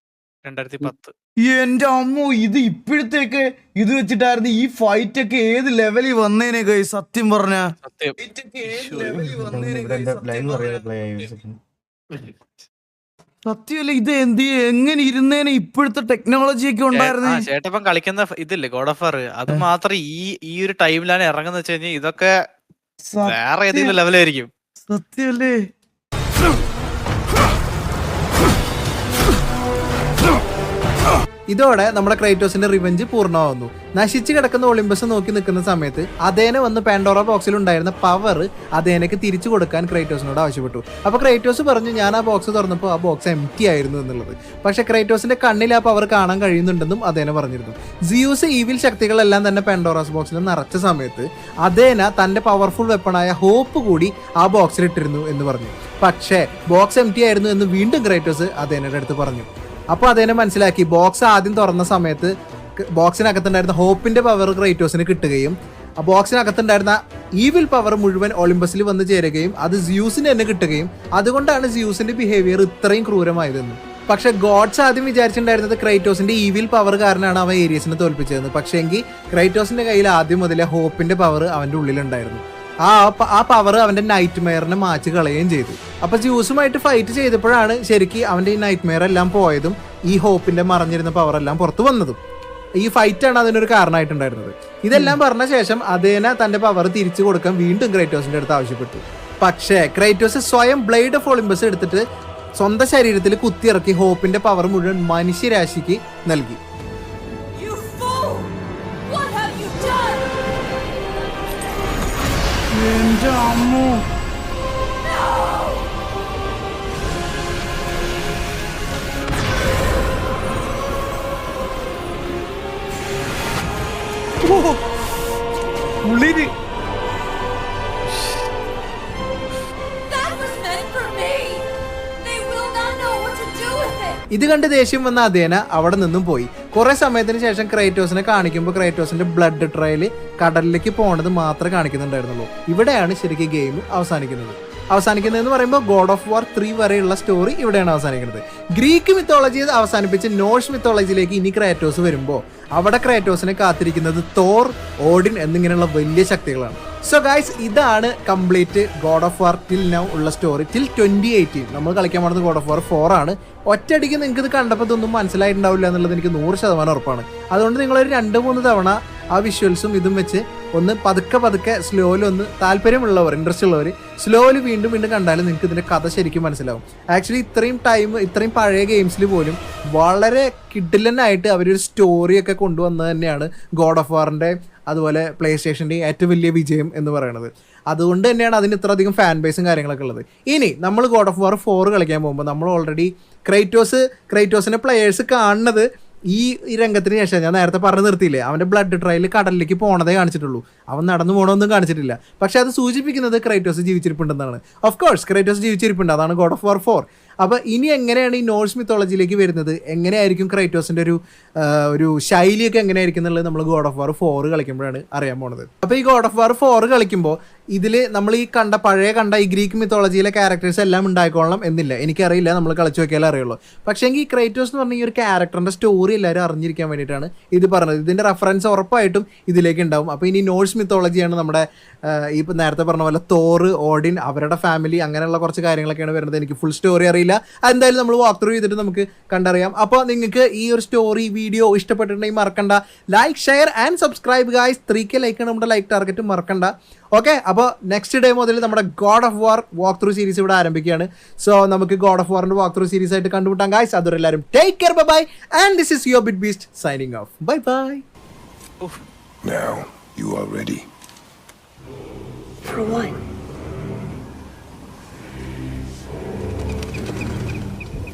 2010. എന്റെ അമ്മോ, ഇത് ഇപ്പോഴത്തേക്ക് ഇത് വെച്ചിട്ടായിരുന്നു ഈ ഫൈറ്റ് ഒക്കെ ഏത് ലെവലിൽ വന്നേനെ കൈ സത്യം പറഞ്ഞ സത്യമല്ല. ഇത് എങ്ങനെ ഇരുന്നേനെ ഇപ്പോഴത്തെ ടെക്നോളജി ഒക്കെ ഉണ്ടായിരുന്നു. ചേട്ടപ്പം കളിക്കുന്ന ഇതില്ലേ ഗോഡ് ഓഫ് വാർ, അത് മാത്രം ഈ ഒരു ടൈമിലാണ് ഇറങ്ങുന്ന വെച്ച് കഴിഞ്ഞാൽ ഇതൊക്കെ വേറെ ഏതെങ്കിലും ലെവലായിരിക്കും. സത്യമല്ലേ. ഇതോടെ നമ്മുടെ ക്രേറ്റോസിന്റെ റിവെഞ്ച് പൂർണ്ണമാവുന്നു. നശിച്ചു കിടക്കുന്ന ഒളിമ്പസ് നോക്കി നിൽക്കുന്ന സമയത്ത് അതേനെ വന്ന് പാൻഡോറ ബോക്സിൽ ഉണ്ടായിരുന്ന പവർ അതേനക്ക് തിരിച്ചു കൊടുക്കാൻ ക്രേറ്റോസിനോട് ആവശ്യപ്പെട്ടു. അപ്പൊ ക്രേറ്റോസ് പറഞ്ഞു ഞാൻ ആ ബോക്സ് തുറന്നപ്പോൾ ആ ബോക്സ് എംപ്റ്റി ആയിരുന്നു എന്നുള്ളത്. പക്ഷെ ക്രേറ്റോസിന്റെ കണ്ണിൽ ആ പവർ കാണാൻ കഴിയുന്നുണ്ടെന്നും അതേനെ പറഞ്ഞിരുന്നു. സിയൂസ് ഈവിൽ ശക്തികളെല്ലാം തന്നെ പാൻഡോറാസ് ബോക്സിൽ നിറച്ച സമയത്ത് അതേന തന്റെ പവർഫുൾ വെപ്പണായ ഹോപ്പ് കൂടി ആ ബോക്സിൽ ഇട്ടിരുന്നു എന്ന് പറഞ്ഞു. പക്ഷേ ബോക്സ് എംപ്റ്റി ആയിരുന്നു എന്ന് വീണ്ടും ക്രേറ്റോസ് അതേനയുടെ അടുത്ത് പറഞ്ഞു. അപ്പോൾ അതേനെ മനസ്സിലാക്കി ബോക്സ് ആദ്യം തുറന്ന സമയത്ത് ബോക്സിനകത്തുണ്ടായിരുന്ന ഹോപ്പിന്റെ പവർ ക്രേറ്റോസിന് കിട്ടുകയും ആ ബോക്സിനകത്തുണ്ടായിരുന്ന ഈവിൽ പവർ മുഴുവൻ ഒളിമ്പസിൽ വന്ന് ചേരുകയും അത് സ്യൂസിന് തന്നെ കിട്ടുകയും അതുകൊണ്ടാണ് സ്യൂസിന്റെ ബിഹേവിയർ ഇത്രയും ക്രൂരമായതെന്ന്. പക്ഷെ ഗോഡ്സ് ആദ്യം വിചാരിച്ചിട്ടുണ്ടായിരുന്നത് ക്രേറ്റോസിന്റെ ഈവിൽ പവർ കാരണമാണ് അവൻ ഏരിയസിനെ തോൽപ്പിച്ചതെന്ന്. പക്ഷേ എങ്കിൽ ക്രേറ്റോസിന്റെ കയ്യിൽ ആദ്യം മുതലേ ഹോപ്പിന്റെ പവർ അവന്റെ ഉള്ളിലുണ്ടായിരുന്നു. ആ പവർ അവന്റെ നൈറ്റ് മെയറിനെ മാറ്റി കളയുകയും ചെയ്തു. അപ്പൊ സ്യൂസുമായിട്ട് ഫൈറ്റ് ചെയ്തപ്പോഴാണ് ശരിക്കും അവന്റെ ഈ നൈറ്റ് മെയർ എല്ലാം പോയതും ഈ ഹോപ്പിന്റെ മറഞ്ഞിരുന്ന പവർ എല്ലാം പുറത്തു വന്നതും. ഈ ഫൈറ്റാണ് അതിനൊരു കാരണമായിട്ടുണ്ടായിരുന്നത്. ഇതെല്ലാം പറഞ്ഞ ശേഷം അതേന തന്റെ പവർ തിരിച്ചു കൊടുക്കാൻ വീണ്ടും ക്രേറ്റോസിന്റെ അടുത്ത് ആവശ്യപ്പെട്ടു. പക്ഷേ ക്രേറ്റോസ് സ്വയം ബ്ലേഡ് ഓഫ് ഒളിമ്പസ് എടുത്തിട്ട് സ്വന്തം ശരീരത്തിൽ കുത്തിയിറക്കി ഹോപ്പിന്റെ പവർ മുഴുവൻ മനുഷ്യരാശിക്ക് നൽകി. എന്റെ അമ്മോ, ഉള്ളില് ഇത് കണ്ട് ദേഷ്യം വന്ന അതേന അവിടെ നിന്നും പോയി. കുറെ സമയത്തിന് ശേഷം ക്രേറ്റോസിനെ കാണിക്കുമ്പോൾ ക്രേറ്റോസിന്റെ ബ്ലഡ് ട്രയൽ കടലിലേക്ക് പോണത് മാത്രമേ കാണിക്കുന്നുണ്ടായിരുന്നുള്ളൂ. ഇവിടെയാണ് ശരിക്കും ഗെയിം അവസാനിക്കുന്നതെന്ന് പറയുമ്പോൾ ഗോഡ് ഓഫ് വാർ 3 വരെയുള്ള സ്റ്റോറി ഇവിടെയാണ് അവസാനിക്കുന്നത്. ഗ്രീക്ക് മിത്തോളജി അവസാനിപ്പിച്ച് നോർസ് മിത്തോളജിയിലേക്ക് ഇനി ക്രേറ്റോസ് വരുമ്പോൾ അവിടെ ക്രേറ്റോസിനെ കാത്തിരിക്കുന്നത് തോർ, ഓഡിൻ എന്നിങ്ങനെയുള്ള വലിയ ശക്തികളാണ്. സോ ഗൈസ്, ഇതാണ് complete God of war till now ഉള്ള സ്റ്റോറി. ടിൽ 2018 നമ്മൾ കളിക്കാൻ പോകുന്നത് ഗോഡ് ഓഫ് വാർ 4 ആണ്. ഒറ്റയടിക്ക് നിങ്ങൾക്ക് ഇത് കണ്ടപ്പോൾ ഇതൊന്നും മനസ്സിലായിട്ടുണ്ടാവില്ല എന്നുള്ളത് എനിക്ക് 100% ഉറപ്പാണ്. അതുകൊണ്ട് നിങ്ങളൊരു 2-3 തവണ ആ വിഷ്വൽസും ഇതും വെച്ച് ഒന്ന് പതുക്കെ സ്ലോയിൽ ഒന്ന് താല്പര്യമുള്ളവർ, ഇൻട്രസ്റ്റ് ഉള്ളവർ സ്ലോയിൽ വീണ്ടും കണ്ടാലും നിങ്ങൾക്ക് ഇതിന്റെ കഥ ശരിക്കും മനസ്സിലാവും. ആക്ച്വലി ഇത്രയും പഴയ ഗെയിംസിൽ പോലും വളരെ കിഡിലനായിട്ട് അവരൊരു സ്റ്റോറിയൊക്കെ കൊണ്ടുവന്നത് തന്നെയാണ് ഗോഡ് ഓഫ് വാറിന്റെ അതുപോലെ പ്ലേ സ്റ്റേഷൻ്റെയും ഏറ്റവും വലിയ വിജയം എന്ന് പറയുന്നത്. അതുകൊണ്ട് തന്നെയാണ് അതിന് ഇത്രയധികം ഫാൻ ബേസും കാര്യങ്ങളൊക്കെ ഉള്ളത്. ഇനി നമ്മൾ ഗോഡ് ഓഫ് വാർ 4 കളിക്കാൻ പോകുമ്പോൾ നമ്മൾ ഓൾറെഡി ക്രൈറ്റോസിൻ്റെ പ്ലെയേഴ്സ് കാണുന്നത് ഈ രംഗത്തിന് ശേഷം ഞാൻ നേരത്തെ പറഞ്ഞു നിർത്തിയില്ലേ, അവൻ്റെ ബ്ലഡ് ട്രയൽ കടലിലേക്ക് പോണതേ കാണിച്ചിട്ടുള്ളൂ, അവൻ നടന്നു പോകണമെന്നും കാണിച്ചിട്ടില്ല. പക്ഷെ അത് സൂചിപ്പിക്കുന്നത് ക്രൈറ്റോസ് ജീവിച്ചിരിപ്പുണ്ടെന്നാണ്. ഓഫ് കോഴ്സ് ക്രൈറ്റോസ് ജീവിച്ചിരിപ്പുണ്ട്, അതാണ് ഗോഡ് ഓഫ് വാർ 4. അപ്പോൾ ഇനി എങ്ങനെയാണ് ഈ നോർസ് മിത്തോളജിയിലേക്ക് വരുന്നത്, എങ്ങനെയായിരിക്കും ക്രൈറ്റോസിൻ്റെ ഒരു ശൈലിയൊക്കെ എങ്ങനെയായിരിക്കും എന്നുള്ളത് നമ്മൾ ഗോഡ് ഓഫ് വാർ 4 കളിക്കുമ്പോഴാണ് അറിയാൻ പോണത്. അപ്പോൾ ഈ ഗോഡ് ഓഫ് വാർ 4 കളിക്കുമ്പോൾ ഇതിൽ നമ്മൾ ഈ പഴയ ഈ ഗ്രീക്ക് മിത്തോളജിയിലെ ക്യാരക്ടേഴ്സ് എല്ലാം ഉണ്ടായിക്കോളണം എന്നില്ല, എനിക്കറിയില്ല, നമ്മൾ കളിച്ചു നോക്കിയാലേ അറിയുള്ളൂ. പക്ഷേ ഈ ക്രൈറ്റോസ് എന്ന് പറഞ്ഞ ഈ ഒരു ക്യാരക്ടറിൻ്റെ സ്റ്റോറി എല്ലാവരും അറിഞ്ഞിരിക്കാൻ വേണ്ടിയിട്ടാണ് ഇത് പറഞ്ഞത്. ഇതിൻ്റെ റെഫറൻസ് ഉറപ്പായിട്ടും ഇതിലേക്ക് ഉണ്ടാവും. അപ്പോൾ ഇനി നോർസ് മിത്തോളജിയാണ് നമ്മുടെ ഈ നേരത്തെ പറഞ്ഞ പോലെ തോർ, ഓഡിൻ, അവരുടെ ഫാമിലി, അങ്ങനെയുള്ള കുറച്ച് കാര്യങ്ങളൊക്കെയാണ് വരുന്നത്. എനിക്ക് ഫുൾ സ്റ്റോറി അറിയില്ല, എന്തായാലും നമ്മൾ വാക്ക് ത്രൂ ചെയ്തിട്ട് നമുക്ക് കണ്ടറിയാം. അപ്പോൾ നിങ്ങൾക്ക് ഈ ഒരു സ്റ്റോറി വീഡിയോ ഇഷ്ടപ്പെട്ടിട്ടുണ്ടെങ്കിൽ മറക്കണ്ട like, share and subscribe guys. 3K ലൈക്കാണ് നമ്മുടെ ലൈക്ക് ടാർഗറ്റ്, മറക്കണ്ട. ഓക്കെ, അപ്പോൾ നെക്സ്റ്റ് ഡേ മുതൽ നമ്മുടെ God of War walkthrough series ഇവിടെ ആരംഭിക്കുകയാണ്. സോ നമുക്ക് ഗോഡ് ഓഫ് വാറിൻ്റെ വാക്ക് ത്രൂ സീരീസ് ആയിട്ട് കണ്ടുമുട്ടാം ഗായ്സ്. അതുവരെ എല്ലാവരും take care, bye and this is your bit beast signing off. Bye. Now you are ready. For what?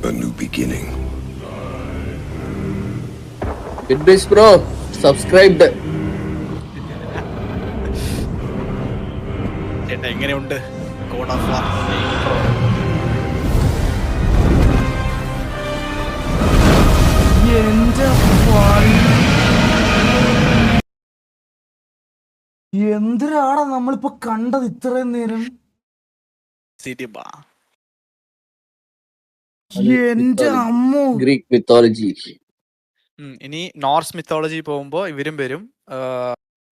A new beginning. BitBase bro, subscribed. ചേട്ടാ എങ്ങനെയുണ്ട് God of വാർ? എന്തിനാണ് നമ്മളിപ്പോ കണ്ടത് ഇത്രയും നേരം? സിനിമ എന്റെ അമ്മോ, Greek mythology. ഇനി നോർസ് മിത്തോളജി പോകുമ്പോ ഇവരും വരും.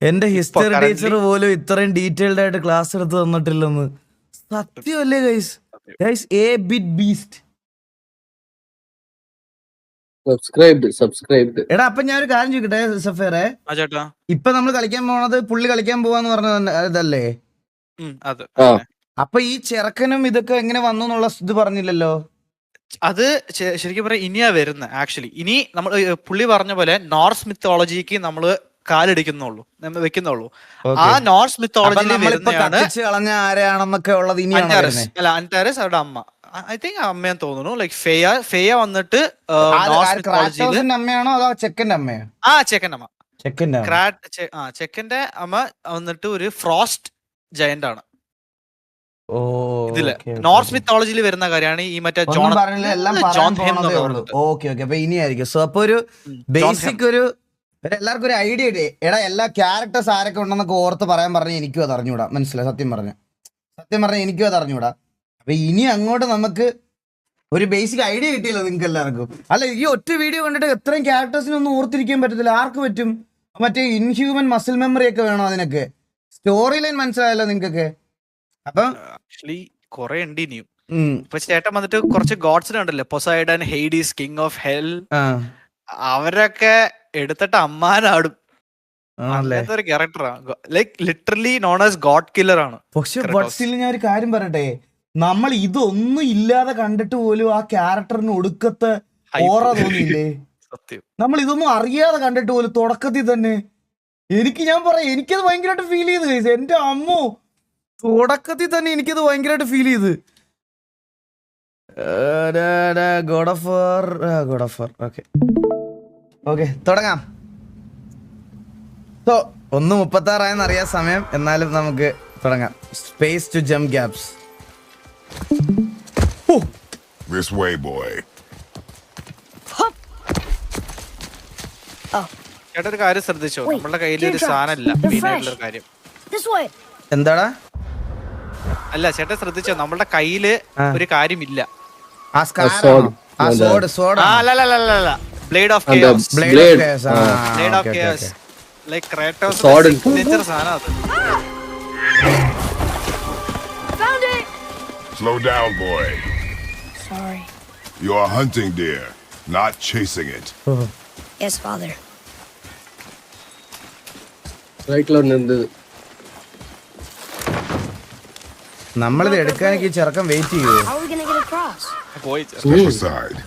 എന്റെ ഹിസ്റ്ററി currently- ടീച്ചർ പോലും ഇത്രയും ഡീറ്റെയിൽഡ് ആയിട്ട് ക്ലാസ് എടുത്ത് തന്നിട്ടില്ലെന്ന്. സത്യമല്ലേ guys? A bit beast. Subscribed. എടാ അപ്പൊ ഞാനൊരു കാര്യം ചോദിക്കട്ടെ സഫേറെ, ആ ചേട്ടാ, ഇപ്പൊ നമ്മൾ കളിക്കാൻ പോണത് പുള്ളി കളിക്കാൻ പോവാന്ന് പറഞ്ഞ ഇതല്ലേ? അത് ആ. അപ്പൊ ഈ ചെറുക്കനും ഇതൊക്കെ എങ്ങനെ വന്നു എന്നുള്ള ഇത് പറഞ്ഞില്ലല്ലോ. അത് ശരിക്കും പറയാം ഇനിയാ വരുന്നത്. ആക്ച്വലി ഇനി നമ്മൾ പുള്ളി പറഞ്ഞ പോലെ നോർസ് മിത്തോളജിക്ക് നമ്മള് കാലെടുക്കുന്നുള്ളൂ, നമ്മൾ വെക്കുന്നുള്ളൂ. ആ നോർസ് മിത്തോളജിയിൽ നമ്മളിപ്പോ വരുന്നതാണ് കത്തിച്ച് കളഞ്ഞ ആരാണെന്നൊക്കെ ഉള്ളത് ഇനിയാണ് അന്റാരസ്. വരുന്നത്. അല്ല, അന്റാരസ് അവരുടെ അമ്മ, ഐ തിങ്ക് അമ്മയെന്ന് തോന്നുന്നു. ലൈക്ക് ഫെയ വന്നിട്ട് നോർസ് മിത്തോളജിയിൽ ക്രാറ്റോസിന്റെ അമ്മയാണോ അതോ ചെക്കന്റെ അമ്മയോ? ചെക്കൻ്റെ അമ്മ, ചെക്കന്റെ ചെക്കന്റെ അമ്മ വന്നിട്ട് ഒരു ഫ്രോസ്റ്റ് ജയന്റ് ആണ്. ഓ, ഇതില് നോർസ് മിത്തോളജിയിൽ വരുന്ന കാര്യമാണ് ഈ മറ്റേ ജോൺ ഓക്കെ. അപ്പൊ ഇനിയായിരിക്കും. സോ അപ്പൊ ഒരു ബേസിക് ഒരു എല്ലാവർക്കും ഒരു ഐഡിയ ഇടേ. എടാ എല്ലാ ക്യാരക്ടേഴ്സ് ആരൊക്കെ ഉണ്ടെന്നൊക്കെ ഓർത്ത് പറയാൻ പറഞ്ഞ എനിക്കും അത് അറിഞ്ഞൂടാ. മനസ്സിലായി? സത്യം പറഞ്ഞ എനിക്കും അത് അറിഞ്ഞൂടാ. അപ്പൊ ഇനി അങ്ങോട്ട് നമുക്ക് ഒരു ബേസിക് ഐഡിയ കിട്ടിയല്ലോ നിങ്ങൾക്ക് എല്ലാവർക്കും. അല്ല, ഈ ഒറ്റ വീഡിയോ കണ്ടിട്ട് എത്രയും ക്യാരക്ടേഴ്സിനൊന്നും ഓർത്തിരിക്കാൻ പറ്റത്തില്ല. ആർക്ക് പറ്റും? മറ്റേ ഇൻഹ്യൂമൻ മസിൽ മെമ്മറി ഒക്കെ വേണോ അതിനൊക്കെ? സ്റ്റോറി ലൈൻ മനസ്സിലായല്ലോ നിങ്ങൾക്കൊക്കെ. അപ്പം ആക്ച്വലി കുറെ ഉണ്ട് ഇനിയും. ഇപ്പൊ ചേട്ടൻ വന്നിട്ട് കുറച്ച് ഗോഡ്സിനെ ഉണ്ടല്ലോ, പൊസൈഡൻ, ഹെയ്ഡീസ്, കിങ് ഓഫ് ഹെൽ, അവരൊക്കെ എടുത്തിട്ട് അമ്മാനാടും. അങ്ങനത്തെ ഒരു ക്യാരക്ടറാണ്, like literally known as God killer ആണ്. പക്ഷെ ഞാൻ ഒരു കാര്യം പറയട്ടെ, നമ്മൾ ഇതൊന്നും ഇല്ലാതെ കണ്ടിട്ട് പോലും ആ ക്യാരക്ടറിന് ഒടുക്കത്തെ ഓറ തോന്നിയില്ലേ? സത്യം, നമ്മൾ ഇതൊന്നും അറിയാതെ കണ്ടിട്ട് പോലും തുടക്കത്തിൽ തന്നെ എനിക്കത് ഭയങ്കരമായിട്ട് ഫീൽ ചെയ്ത് കഴിച്ചു. എന്റെ അമ്മോ, തുടക്കത്തിൽ തന്നെ എനിക്കത് ഭയങ്കരമായിട്ട് ഫീൽ ചെയ്ത്. God of war. ഓക്കെ തുടങ്ങാം. 1:36 അറിയാൻ സമയം, എന്നാലും നമുക്ക് തുടങ്ങാം. Space to jump gaps. This way, boy. ചേട്ടൻ ഒരു കാര്യം ശ്രദ്ധിച്ചോ, നമ്മളുടെ കയ്യിൽ ഒരു സാധനം ഇല്ല. മെയിനായിട്ടുള്ള കാര്യം എന്താടാ? അല്ല ചേട്ടൻ ശ്രദ്ധിച്ചോ, നമ്മളുടെ കയ്യില് ഒരു കാര്യമില്ല. Blade of chaos. Blade of chaos, like Kratos signature സാധനം അത്. Slow down, boy. Sorry. You are hunting deer, not chasing it. Yes, Father. Right ல നിന്നത്. നമ്മളിത് എടുക്കാനൊക്കെ ചെറുക്കൻ വെയിറ്റ് ചെയ്യൂ. How are we gonna get across? Step aside.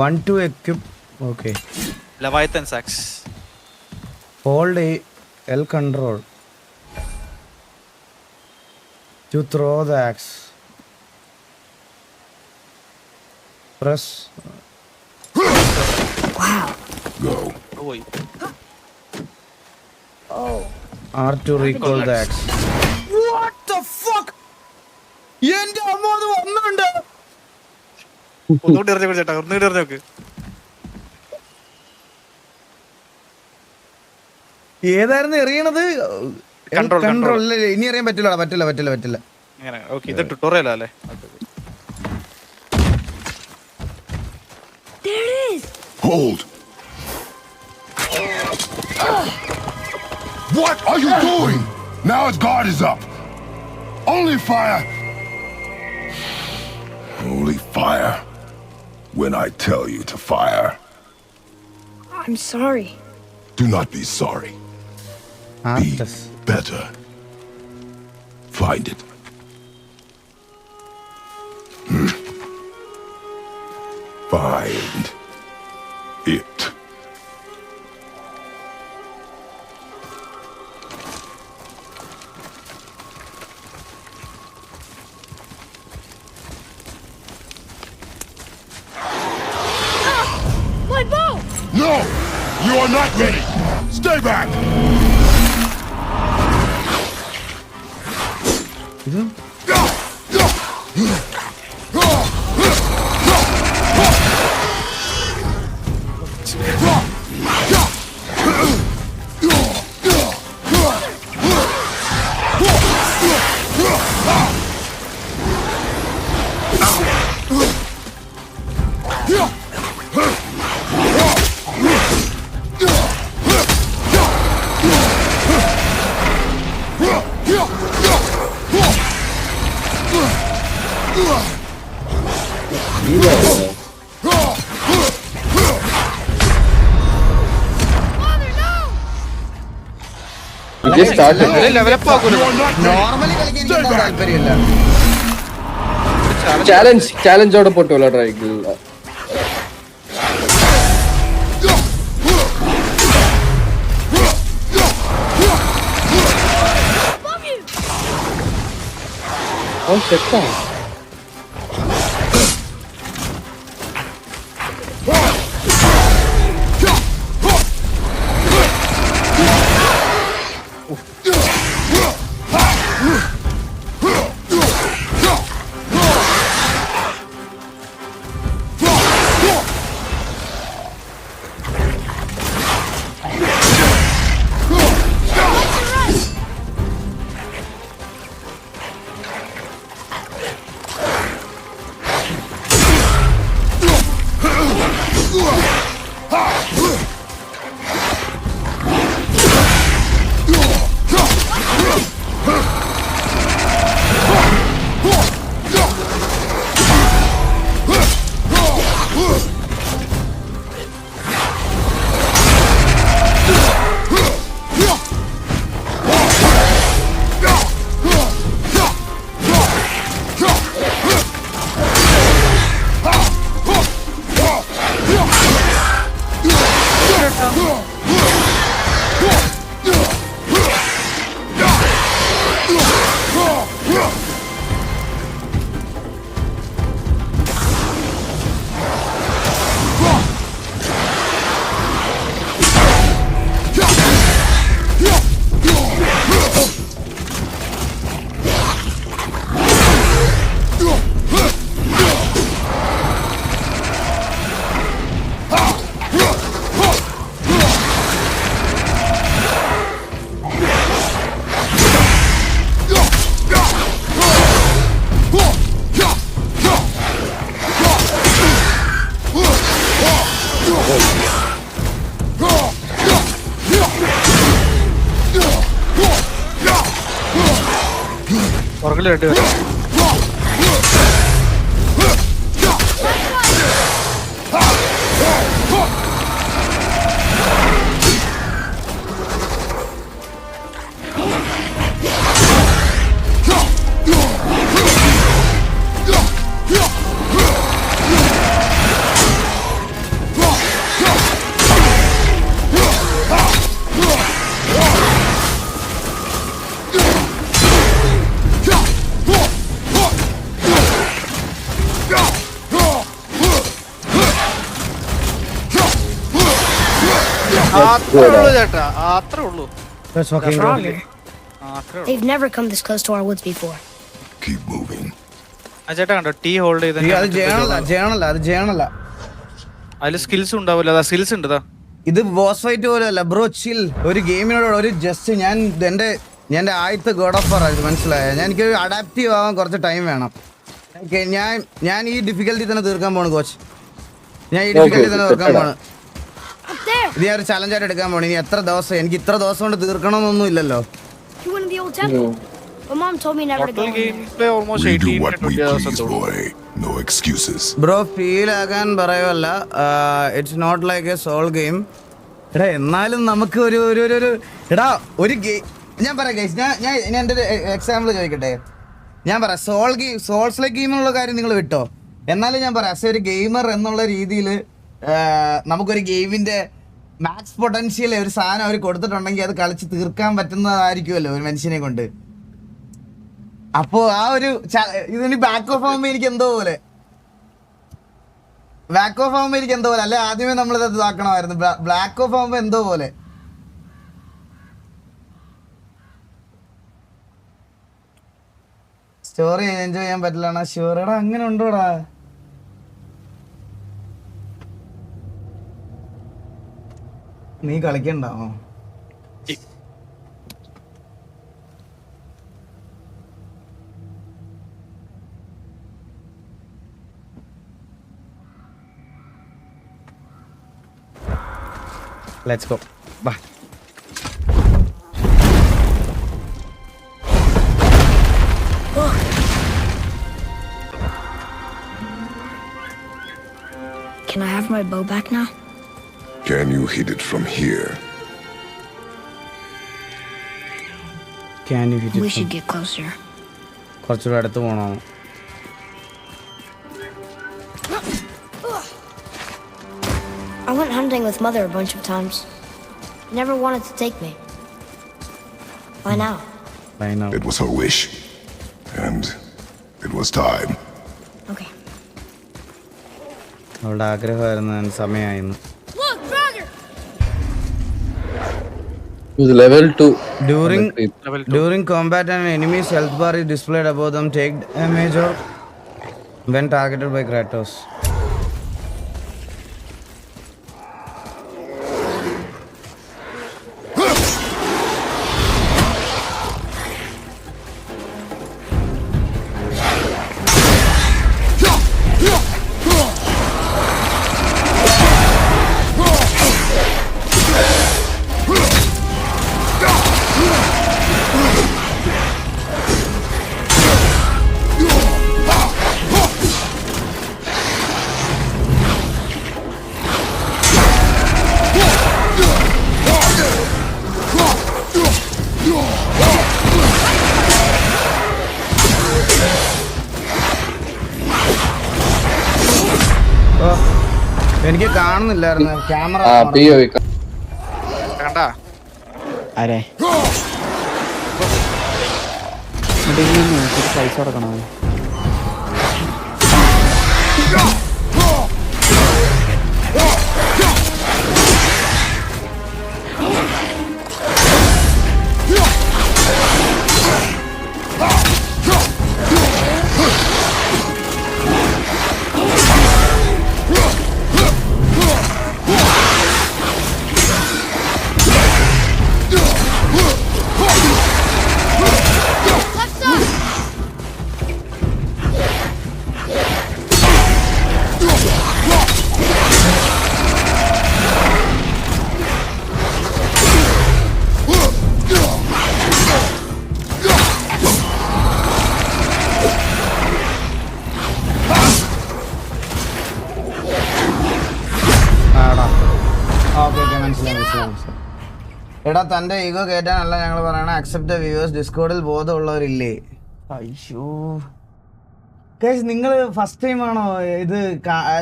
1 to equip. Okay. Leviathan axe. Hold L control to throw the axe. Press Go. പോയി. R to recall the axe. What the fuck? എന്റെ അമ്മ അത് വന്നുണ്ട്. ഒന്നുകൂടി എറിഞ്ഞു ചേട്ടാ, ഒന്നുകൂടി എറിഞ്ഞു നോക്ക്. ഏതായിരുന്നു എറിയണത്? Control. കൺട്രോൾ. ഇനി അറിയാൻ പറ്റില്ല. ഇങ്ങനെ ഓക്കെ, ഇത് ട്യൂട്ടോറിയൽ അല്ലേ? There it is! Hold. What are you doing? Now its guard is up. Only fire. Only fire when I tell you to fire. I'm sorry. Do not be sorry. Be better. Find it. Find it. My bow! No! You are not ready! Stay back! You just started. Level up ആക്കൂല. Normally കളിക്കാൻ എനിക്ക് താല്പര്യമില്ല. Challenge ഓടെ pot വിളാട്രായിക്കില്ല. Oh, shit. പുറകിൽ രണ്ടുപേരും. അത്രേ ഉള്ളൂ ചേട്ടാ, അത്രേ ഉള്ളൂ. That's fucking good. Frogger. അത്രേ ഉള്ളൂ. They've never come this close to our woods before. Keep moving. ആ ചേട്ടാ കണ്ടോ, ടീ ഹോൾഡ് ചെയ്ത് അത് ചെയ്യണല്ല അതില് സ്കിൽസ് ഉണ്ടാവില്ല. അതാ സ്കിൽസ് ഉണ്ട്. ഇത് ബോസ് ഫൈറ്റ് പോലും അല്ല ബ്രോ, ചിൽ. ഒരു ഗെയിമിനോട് ഒരു ജസ്റ്റ് ഞാൻ എന്റെ ആദ്യത്തെ ഗോഡ് ഓഫ് വാർ ആയിരുന്നു, മനസ്സിലായ. എനിക്ക് അഡാപ്റ്റീവ് ആവാൻ കുറച്ച് ടൈം വേണം. ഞാൻ ഈ ഡിഫിക്കൽറ്റി തന്നെ തീർക്കാൻ പോണു കോച്ച്. ഞാൻ ഈ ഡിഫിക്കൽറ്റി തന്നെ തീർക്കാൻ പോണ്. ഇത് ഞാൻ ഒരു ചലഞ്ചായിട്ട് എടുക്കാൻ പോണു. ഇനി എത്ര ദിവസം, എനിക്ക് ഇത്ര ദിവസം കൊണ്ട് തീർക്കണമെന്നൊന്നും ഇല്ലല്ലോ. You went to the old temple. My mom told me never to go total in game there. Play almost We do 18 what to we 20 hours please, boy. No excuses. Bro feel ആകാൻ പറയുമല്ല, it's not like a soul game. എടാ എന്നാലും നമുക്ക് ഒരു എടാ ഒരു game ഞാൻ പറയാം ഗൈസ്. ഞാൻ എൻ്റെ ഒരു എക്സാമ്പിൾ ചോദിക്കട്ടെ. ഞാൻ പറയാം സോൾസ് ലൈക്ക് ഗെയിമുള്ള കാര്യം നിങ്ങൾ വിട്ടോ. എന്നാലും ഞാൻ പറയാം, ആസ് ഒരു ഗെയിമർ എന്നുള്ള രീതിയിൽ നമുക്കൊരു ഗെയിമിന്റെ മാക്സ് പൊട്ടൻഷ്യൽ ഒരു സാധനം അവർ കൊടുത്തിട്ടുണ്ടെങ്കിൽ അത് കളിച്ച് തീർക്കാൻ പറ്റുന്നതായിരിക്കുമല്ലോ ഒരു മനുഷ്യനെ കൊണ്ട്. അപ്പോ ആ ഒരു ഇതിന് ബാക്ക് ഓഫ് ആകുമ്പോ എനിക്ക് എന്തോ പോലെ അല്ലെ, ആദ്യമേ നമ്മളിത് ഇതാക്കണമായിരുന്നു. ബ്ലാക്ക് ഓഫ് ആകുമ്പോ എന്തോ പോലെ. സ്റ്റോറി എൻജോയ് ചെയ്യാൻ പറ്റില്ല. ഷുവറടാ, അങ്ങനെ ഉണ്ടോടാ? നീ കളിക്കണ്ടാവോ? Let's go. Bye. Can I have my bow back now? Can you hit it from here? Can you get it? We should get closer. കുറച്ചുകൂടെ അടുത്ത് പോണോ? I went hunting with Mother a bunch of times. Never wanted to take me. Why now? Bye now. It was her wish. And it was time. Okay. അവളുടെ ആഗ്രഹമായിരുന്നു, സമയമായിരുന്നു. Look, Frogger! It was level 2. During combat, an enemy's health bar is displayed above them. Take damage or when targeted by Kratos. എനിക്ക് കാണുന്നില്ലായിരുന്നു camera. കണ്ടാ ആരെ പൈസ കൊടുക്കണോ? എടാ തന്റെ ഈഗോ കേറ്റാനല്ല ഞങ്ങൾ പറയണ. Accept viewers. ഡിസ്കോഡിൽ ബോധമുള്ളവരില്ലേ? അയ്യോ ഗൈസ്, നിങ്ങൾ ഫസ്റ്റ് ടൈം ആണോ ഇത്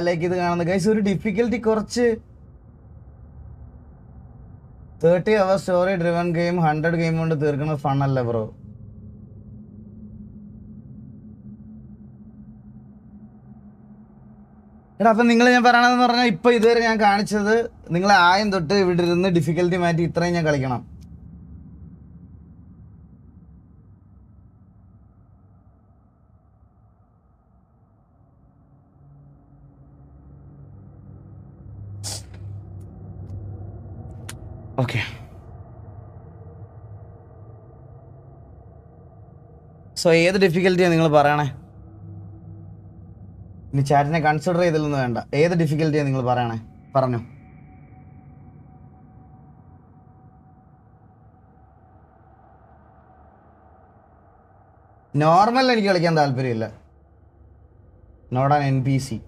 ലൈക്ക് ഇത് കാണുന്നത്? ഗൈസ് ഒരു ഡിഫിക്കൽറ്റി കുറച്ച് 30 hours story driven game 100 game കൊണ്ട് തീർക്കുന്നത് ഫൺ അല്ല ബ്രോ. എടാ അപ്പൊ നിങ്ങൾ ഞാൻ പറയണതെന്ന് പറഞ്ഞാൽ ഇപ്പൊ ഇതുവരെ ഞാൻ കാണിച്ചത് നിങ്ങളെ ആയം തൊട്ട് ഇവിടെ ഇരുന്ന് ഡിഫിക്കൽറ്റി മാറ്റി ഇത്രയും ഞാൻ കളിക്കണം. ഓക്കെ, സോ ഏത് ഡിഫിക്കൽറ്റിയാണ് നിങ്ങൾ പറയണേ? ഇനി ചാറ്റിനെ കൺസിഡർ ചെയ്തില്ലെന്ന് വേണ്ട, ഏത് ഡിഫിക്കൽറ്റിയാണ് നിങ്ങൾ പറയണേ? പറഞ്ഞു. നോർമൽ എനിക്ക് കളിക്കാൻ താല്പര്യമില്ല, നോട്ട് ആൻ NPC.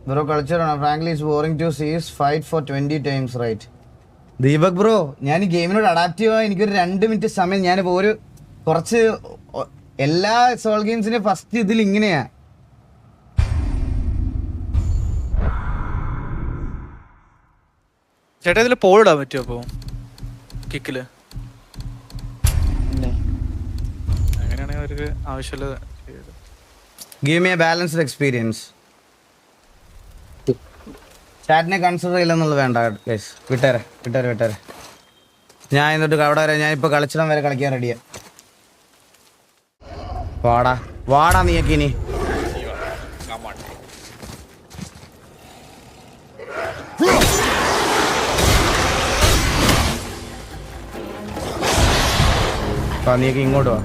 ബ്രോ കളിച്ചിട്ടാണോ? Frankly it's boring to sees fight for 20 times right. Deepak bro, ഞാൻ ഈ ഗെയിമിനോട് അഡാപ്റ്റ് ചെയ്യാൻ എനിക്കൊരു 2 മിനിറ്റ് സമയം. ഞാനിപ്പോൾ ഒരു കുറച്ച് എല്ലാ സോൾ ഗെയിംസിന്റെ ഫസ്റ്റ് ഇതിൽ ഇങ്ങനെയാ. ചേട്ടാ ഇതിൽ പോളിടാൻ പറ്റുമോ അപ്പോ കിക്കില്? അങ്ങനെയാണെങ്കിൽ അവർക്ക് ആവശ്യമുള്ള give me a balanced experience. ചാറ്റിനെ കൺസിഡർ ചെയ്യില്ലെന്നുള്ളത് വേണ്ട ഗൈസ്. വിട്ടേരെ. ഞാൻ എന്നിട്ട് അവിടെ വരെ ഞാനിപ്പോൾ കളിച്ചിടം വരെ കളിക്കാൻ റെഡിയാ. വാടാ നീയൊക്കെ ഇനി. നീയൊക്കെ ഇങ്ങോട്ട് വാ.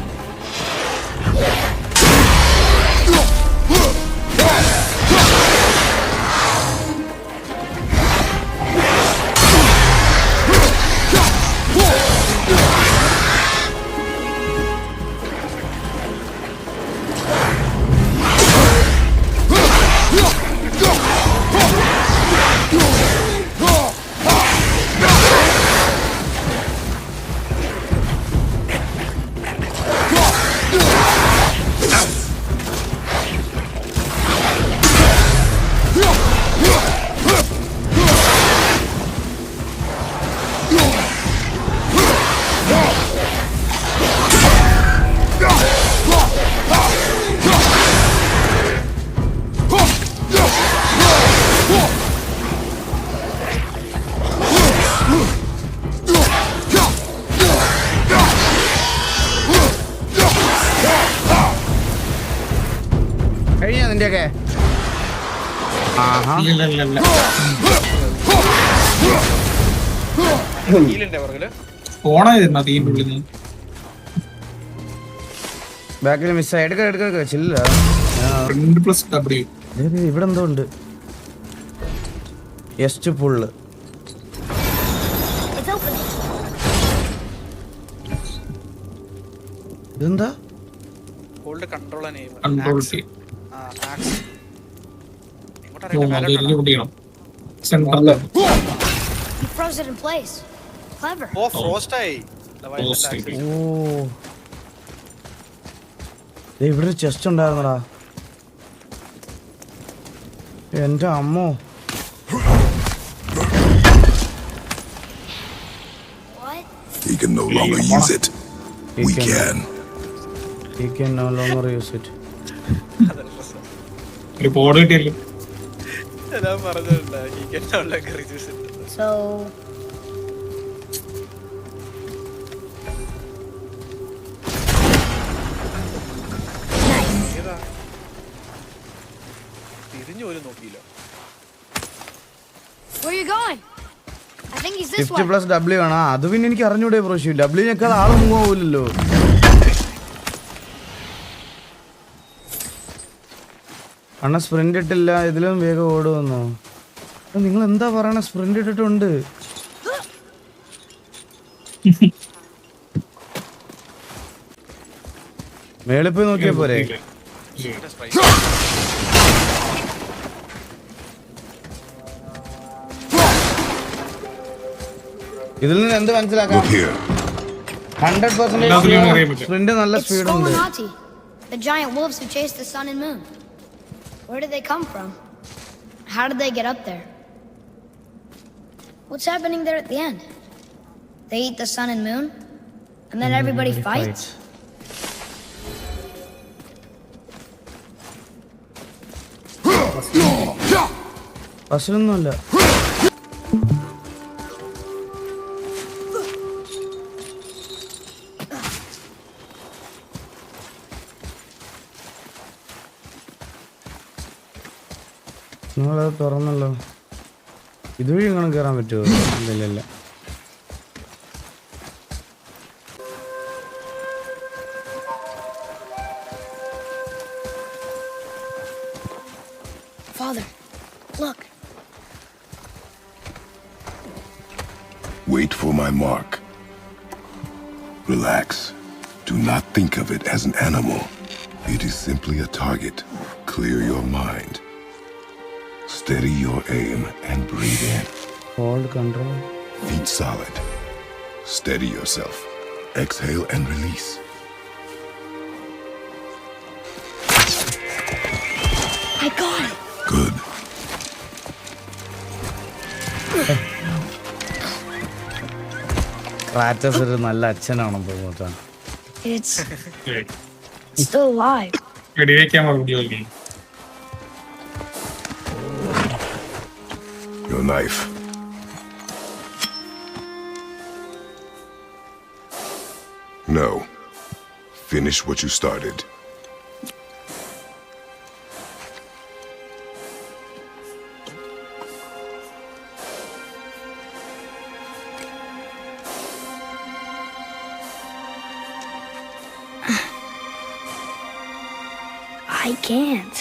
കഴിഞ്ഞ നിന്റെയൊക്കെ ഓണായിരുന്ന തീന്റെ ഉള്ളിൽ നിന്ന് ബാക്കിൽ മിസ്സായി. എടുക്ക ചില്ല. ഇവിടെ എന്തോ ഉണ്ട്. എസ്റ്റ് പുള്ള്. ഇതെന്താ? ഹോൾഡ് കൺട്രോൾ ഇവിടെ ഒരു ചെസ്റ്റ് ഉണ്ടായിരുന്നടാ. എന്റെ അമ്മോ. He can no longer use it. We can. He can no longer use it. Report കിട്ടിയല്ലോ. So തിരിഞ്ഞു പോലും നോക്കിയില്ല. where are you going? I think he's this 50 way. plus W ആണ്. അത് പിന്നെ എനിക്ക് അറിഞ്ഞൂടെ പ്രോശ്യം. W-നേക്കാൾ ആള് മൂവ് ആവൂലല്ലോ. അണ്ണ സ്പ്രിന്റ് ഇട്ടില്ല, ഇതിലും വേഗം ഓടുവന്നോ? നിങ്ങൾ എന്താ പറയണ? സ്പ്രിന്റ് ഇട്ടിട്ടുണ്ട്. മേളിൽ പോയി നോക്കിയാ പോരെ? ഇതിൽ നിന്ന് എന്ത് മനസ്സിലാക്കാം? 100% സ്പ്രിന്റ് നല്ല സ്പീഡ് ഉണ്ട്. The giant wolves who chase the sun and moon. Where did they come from? How did they get up there? What's happening there at the end? They eat the sun and moon? And then everybody fights? അസുഖമൊന്നുമില്ല. നിങ്ങളത് തുറന്നല്ലോ. ഇതുവഴി എങ്ങനെ കയറാൻ പറ്റുമോ? ഇല്ല. Father, look. Wait for my mark. Relax. Do not think of it as an animal. It is simply a target. Clear your mind. Steady your aim and breathe in. Hold control. Feet solid. Steady yourself. Exhale and release. I got it. Good. ക്രാറ്റസ് ഒരു നല്ല അച്ഛനാണെന്ന് തോന്നുന്നു. It's still alive. വെടിവെക്കാൻ മറുപടി. Your knife. No. Finish what you started. I can't.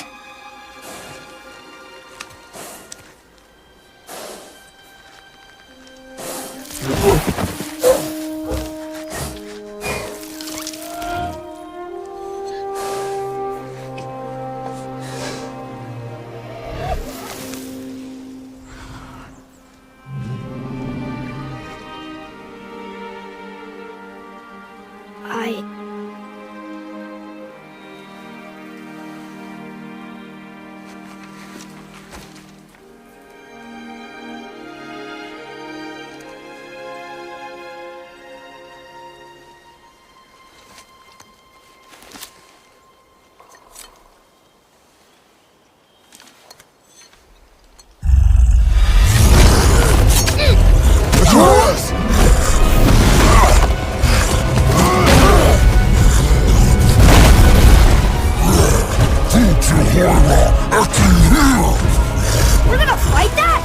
We're gonna fight that?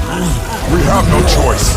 We have no choice.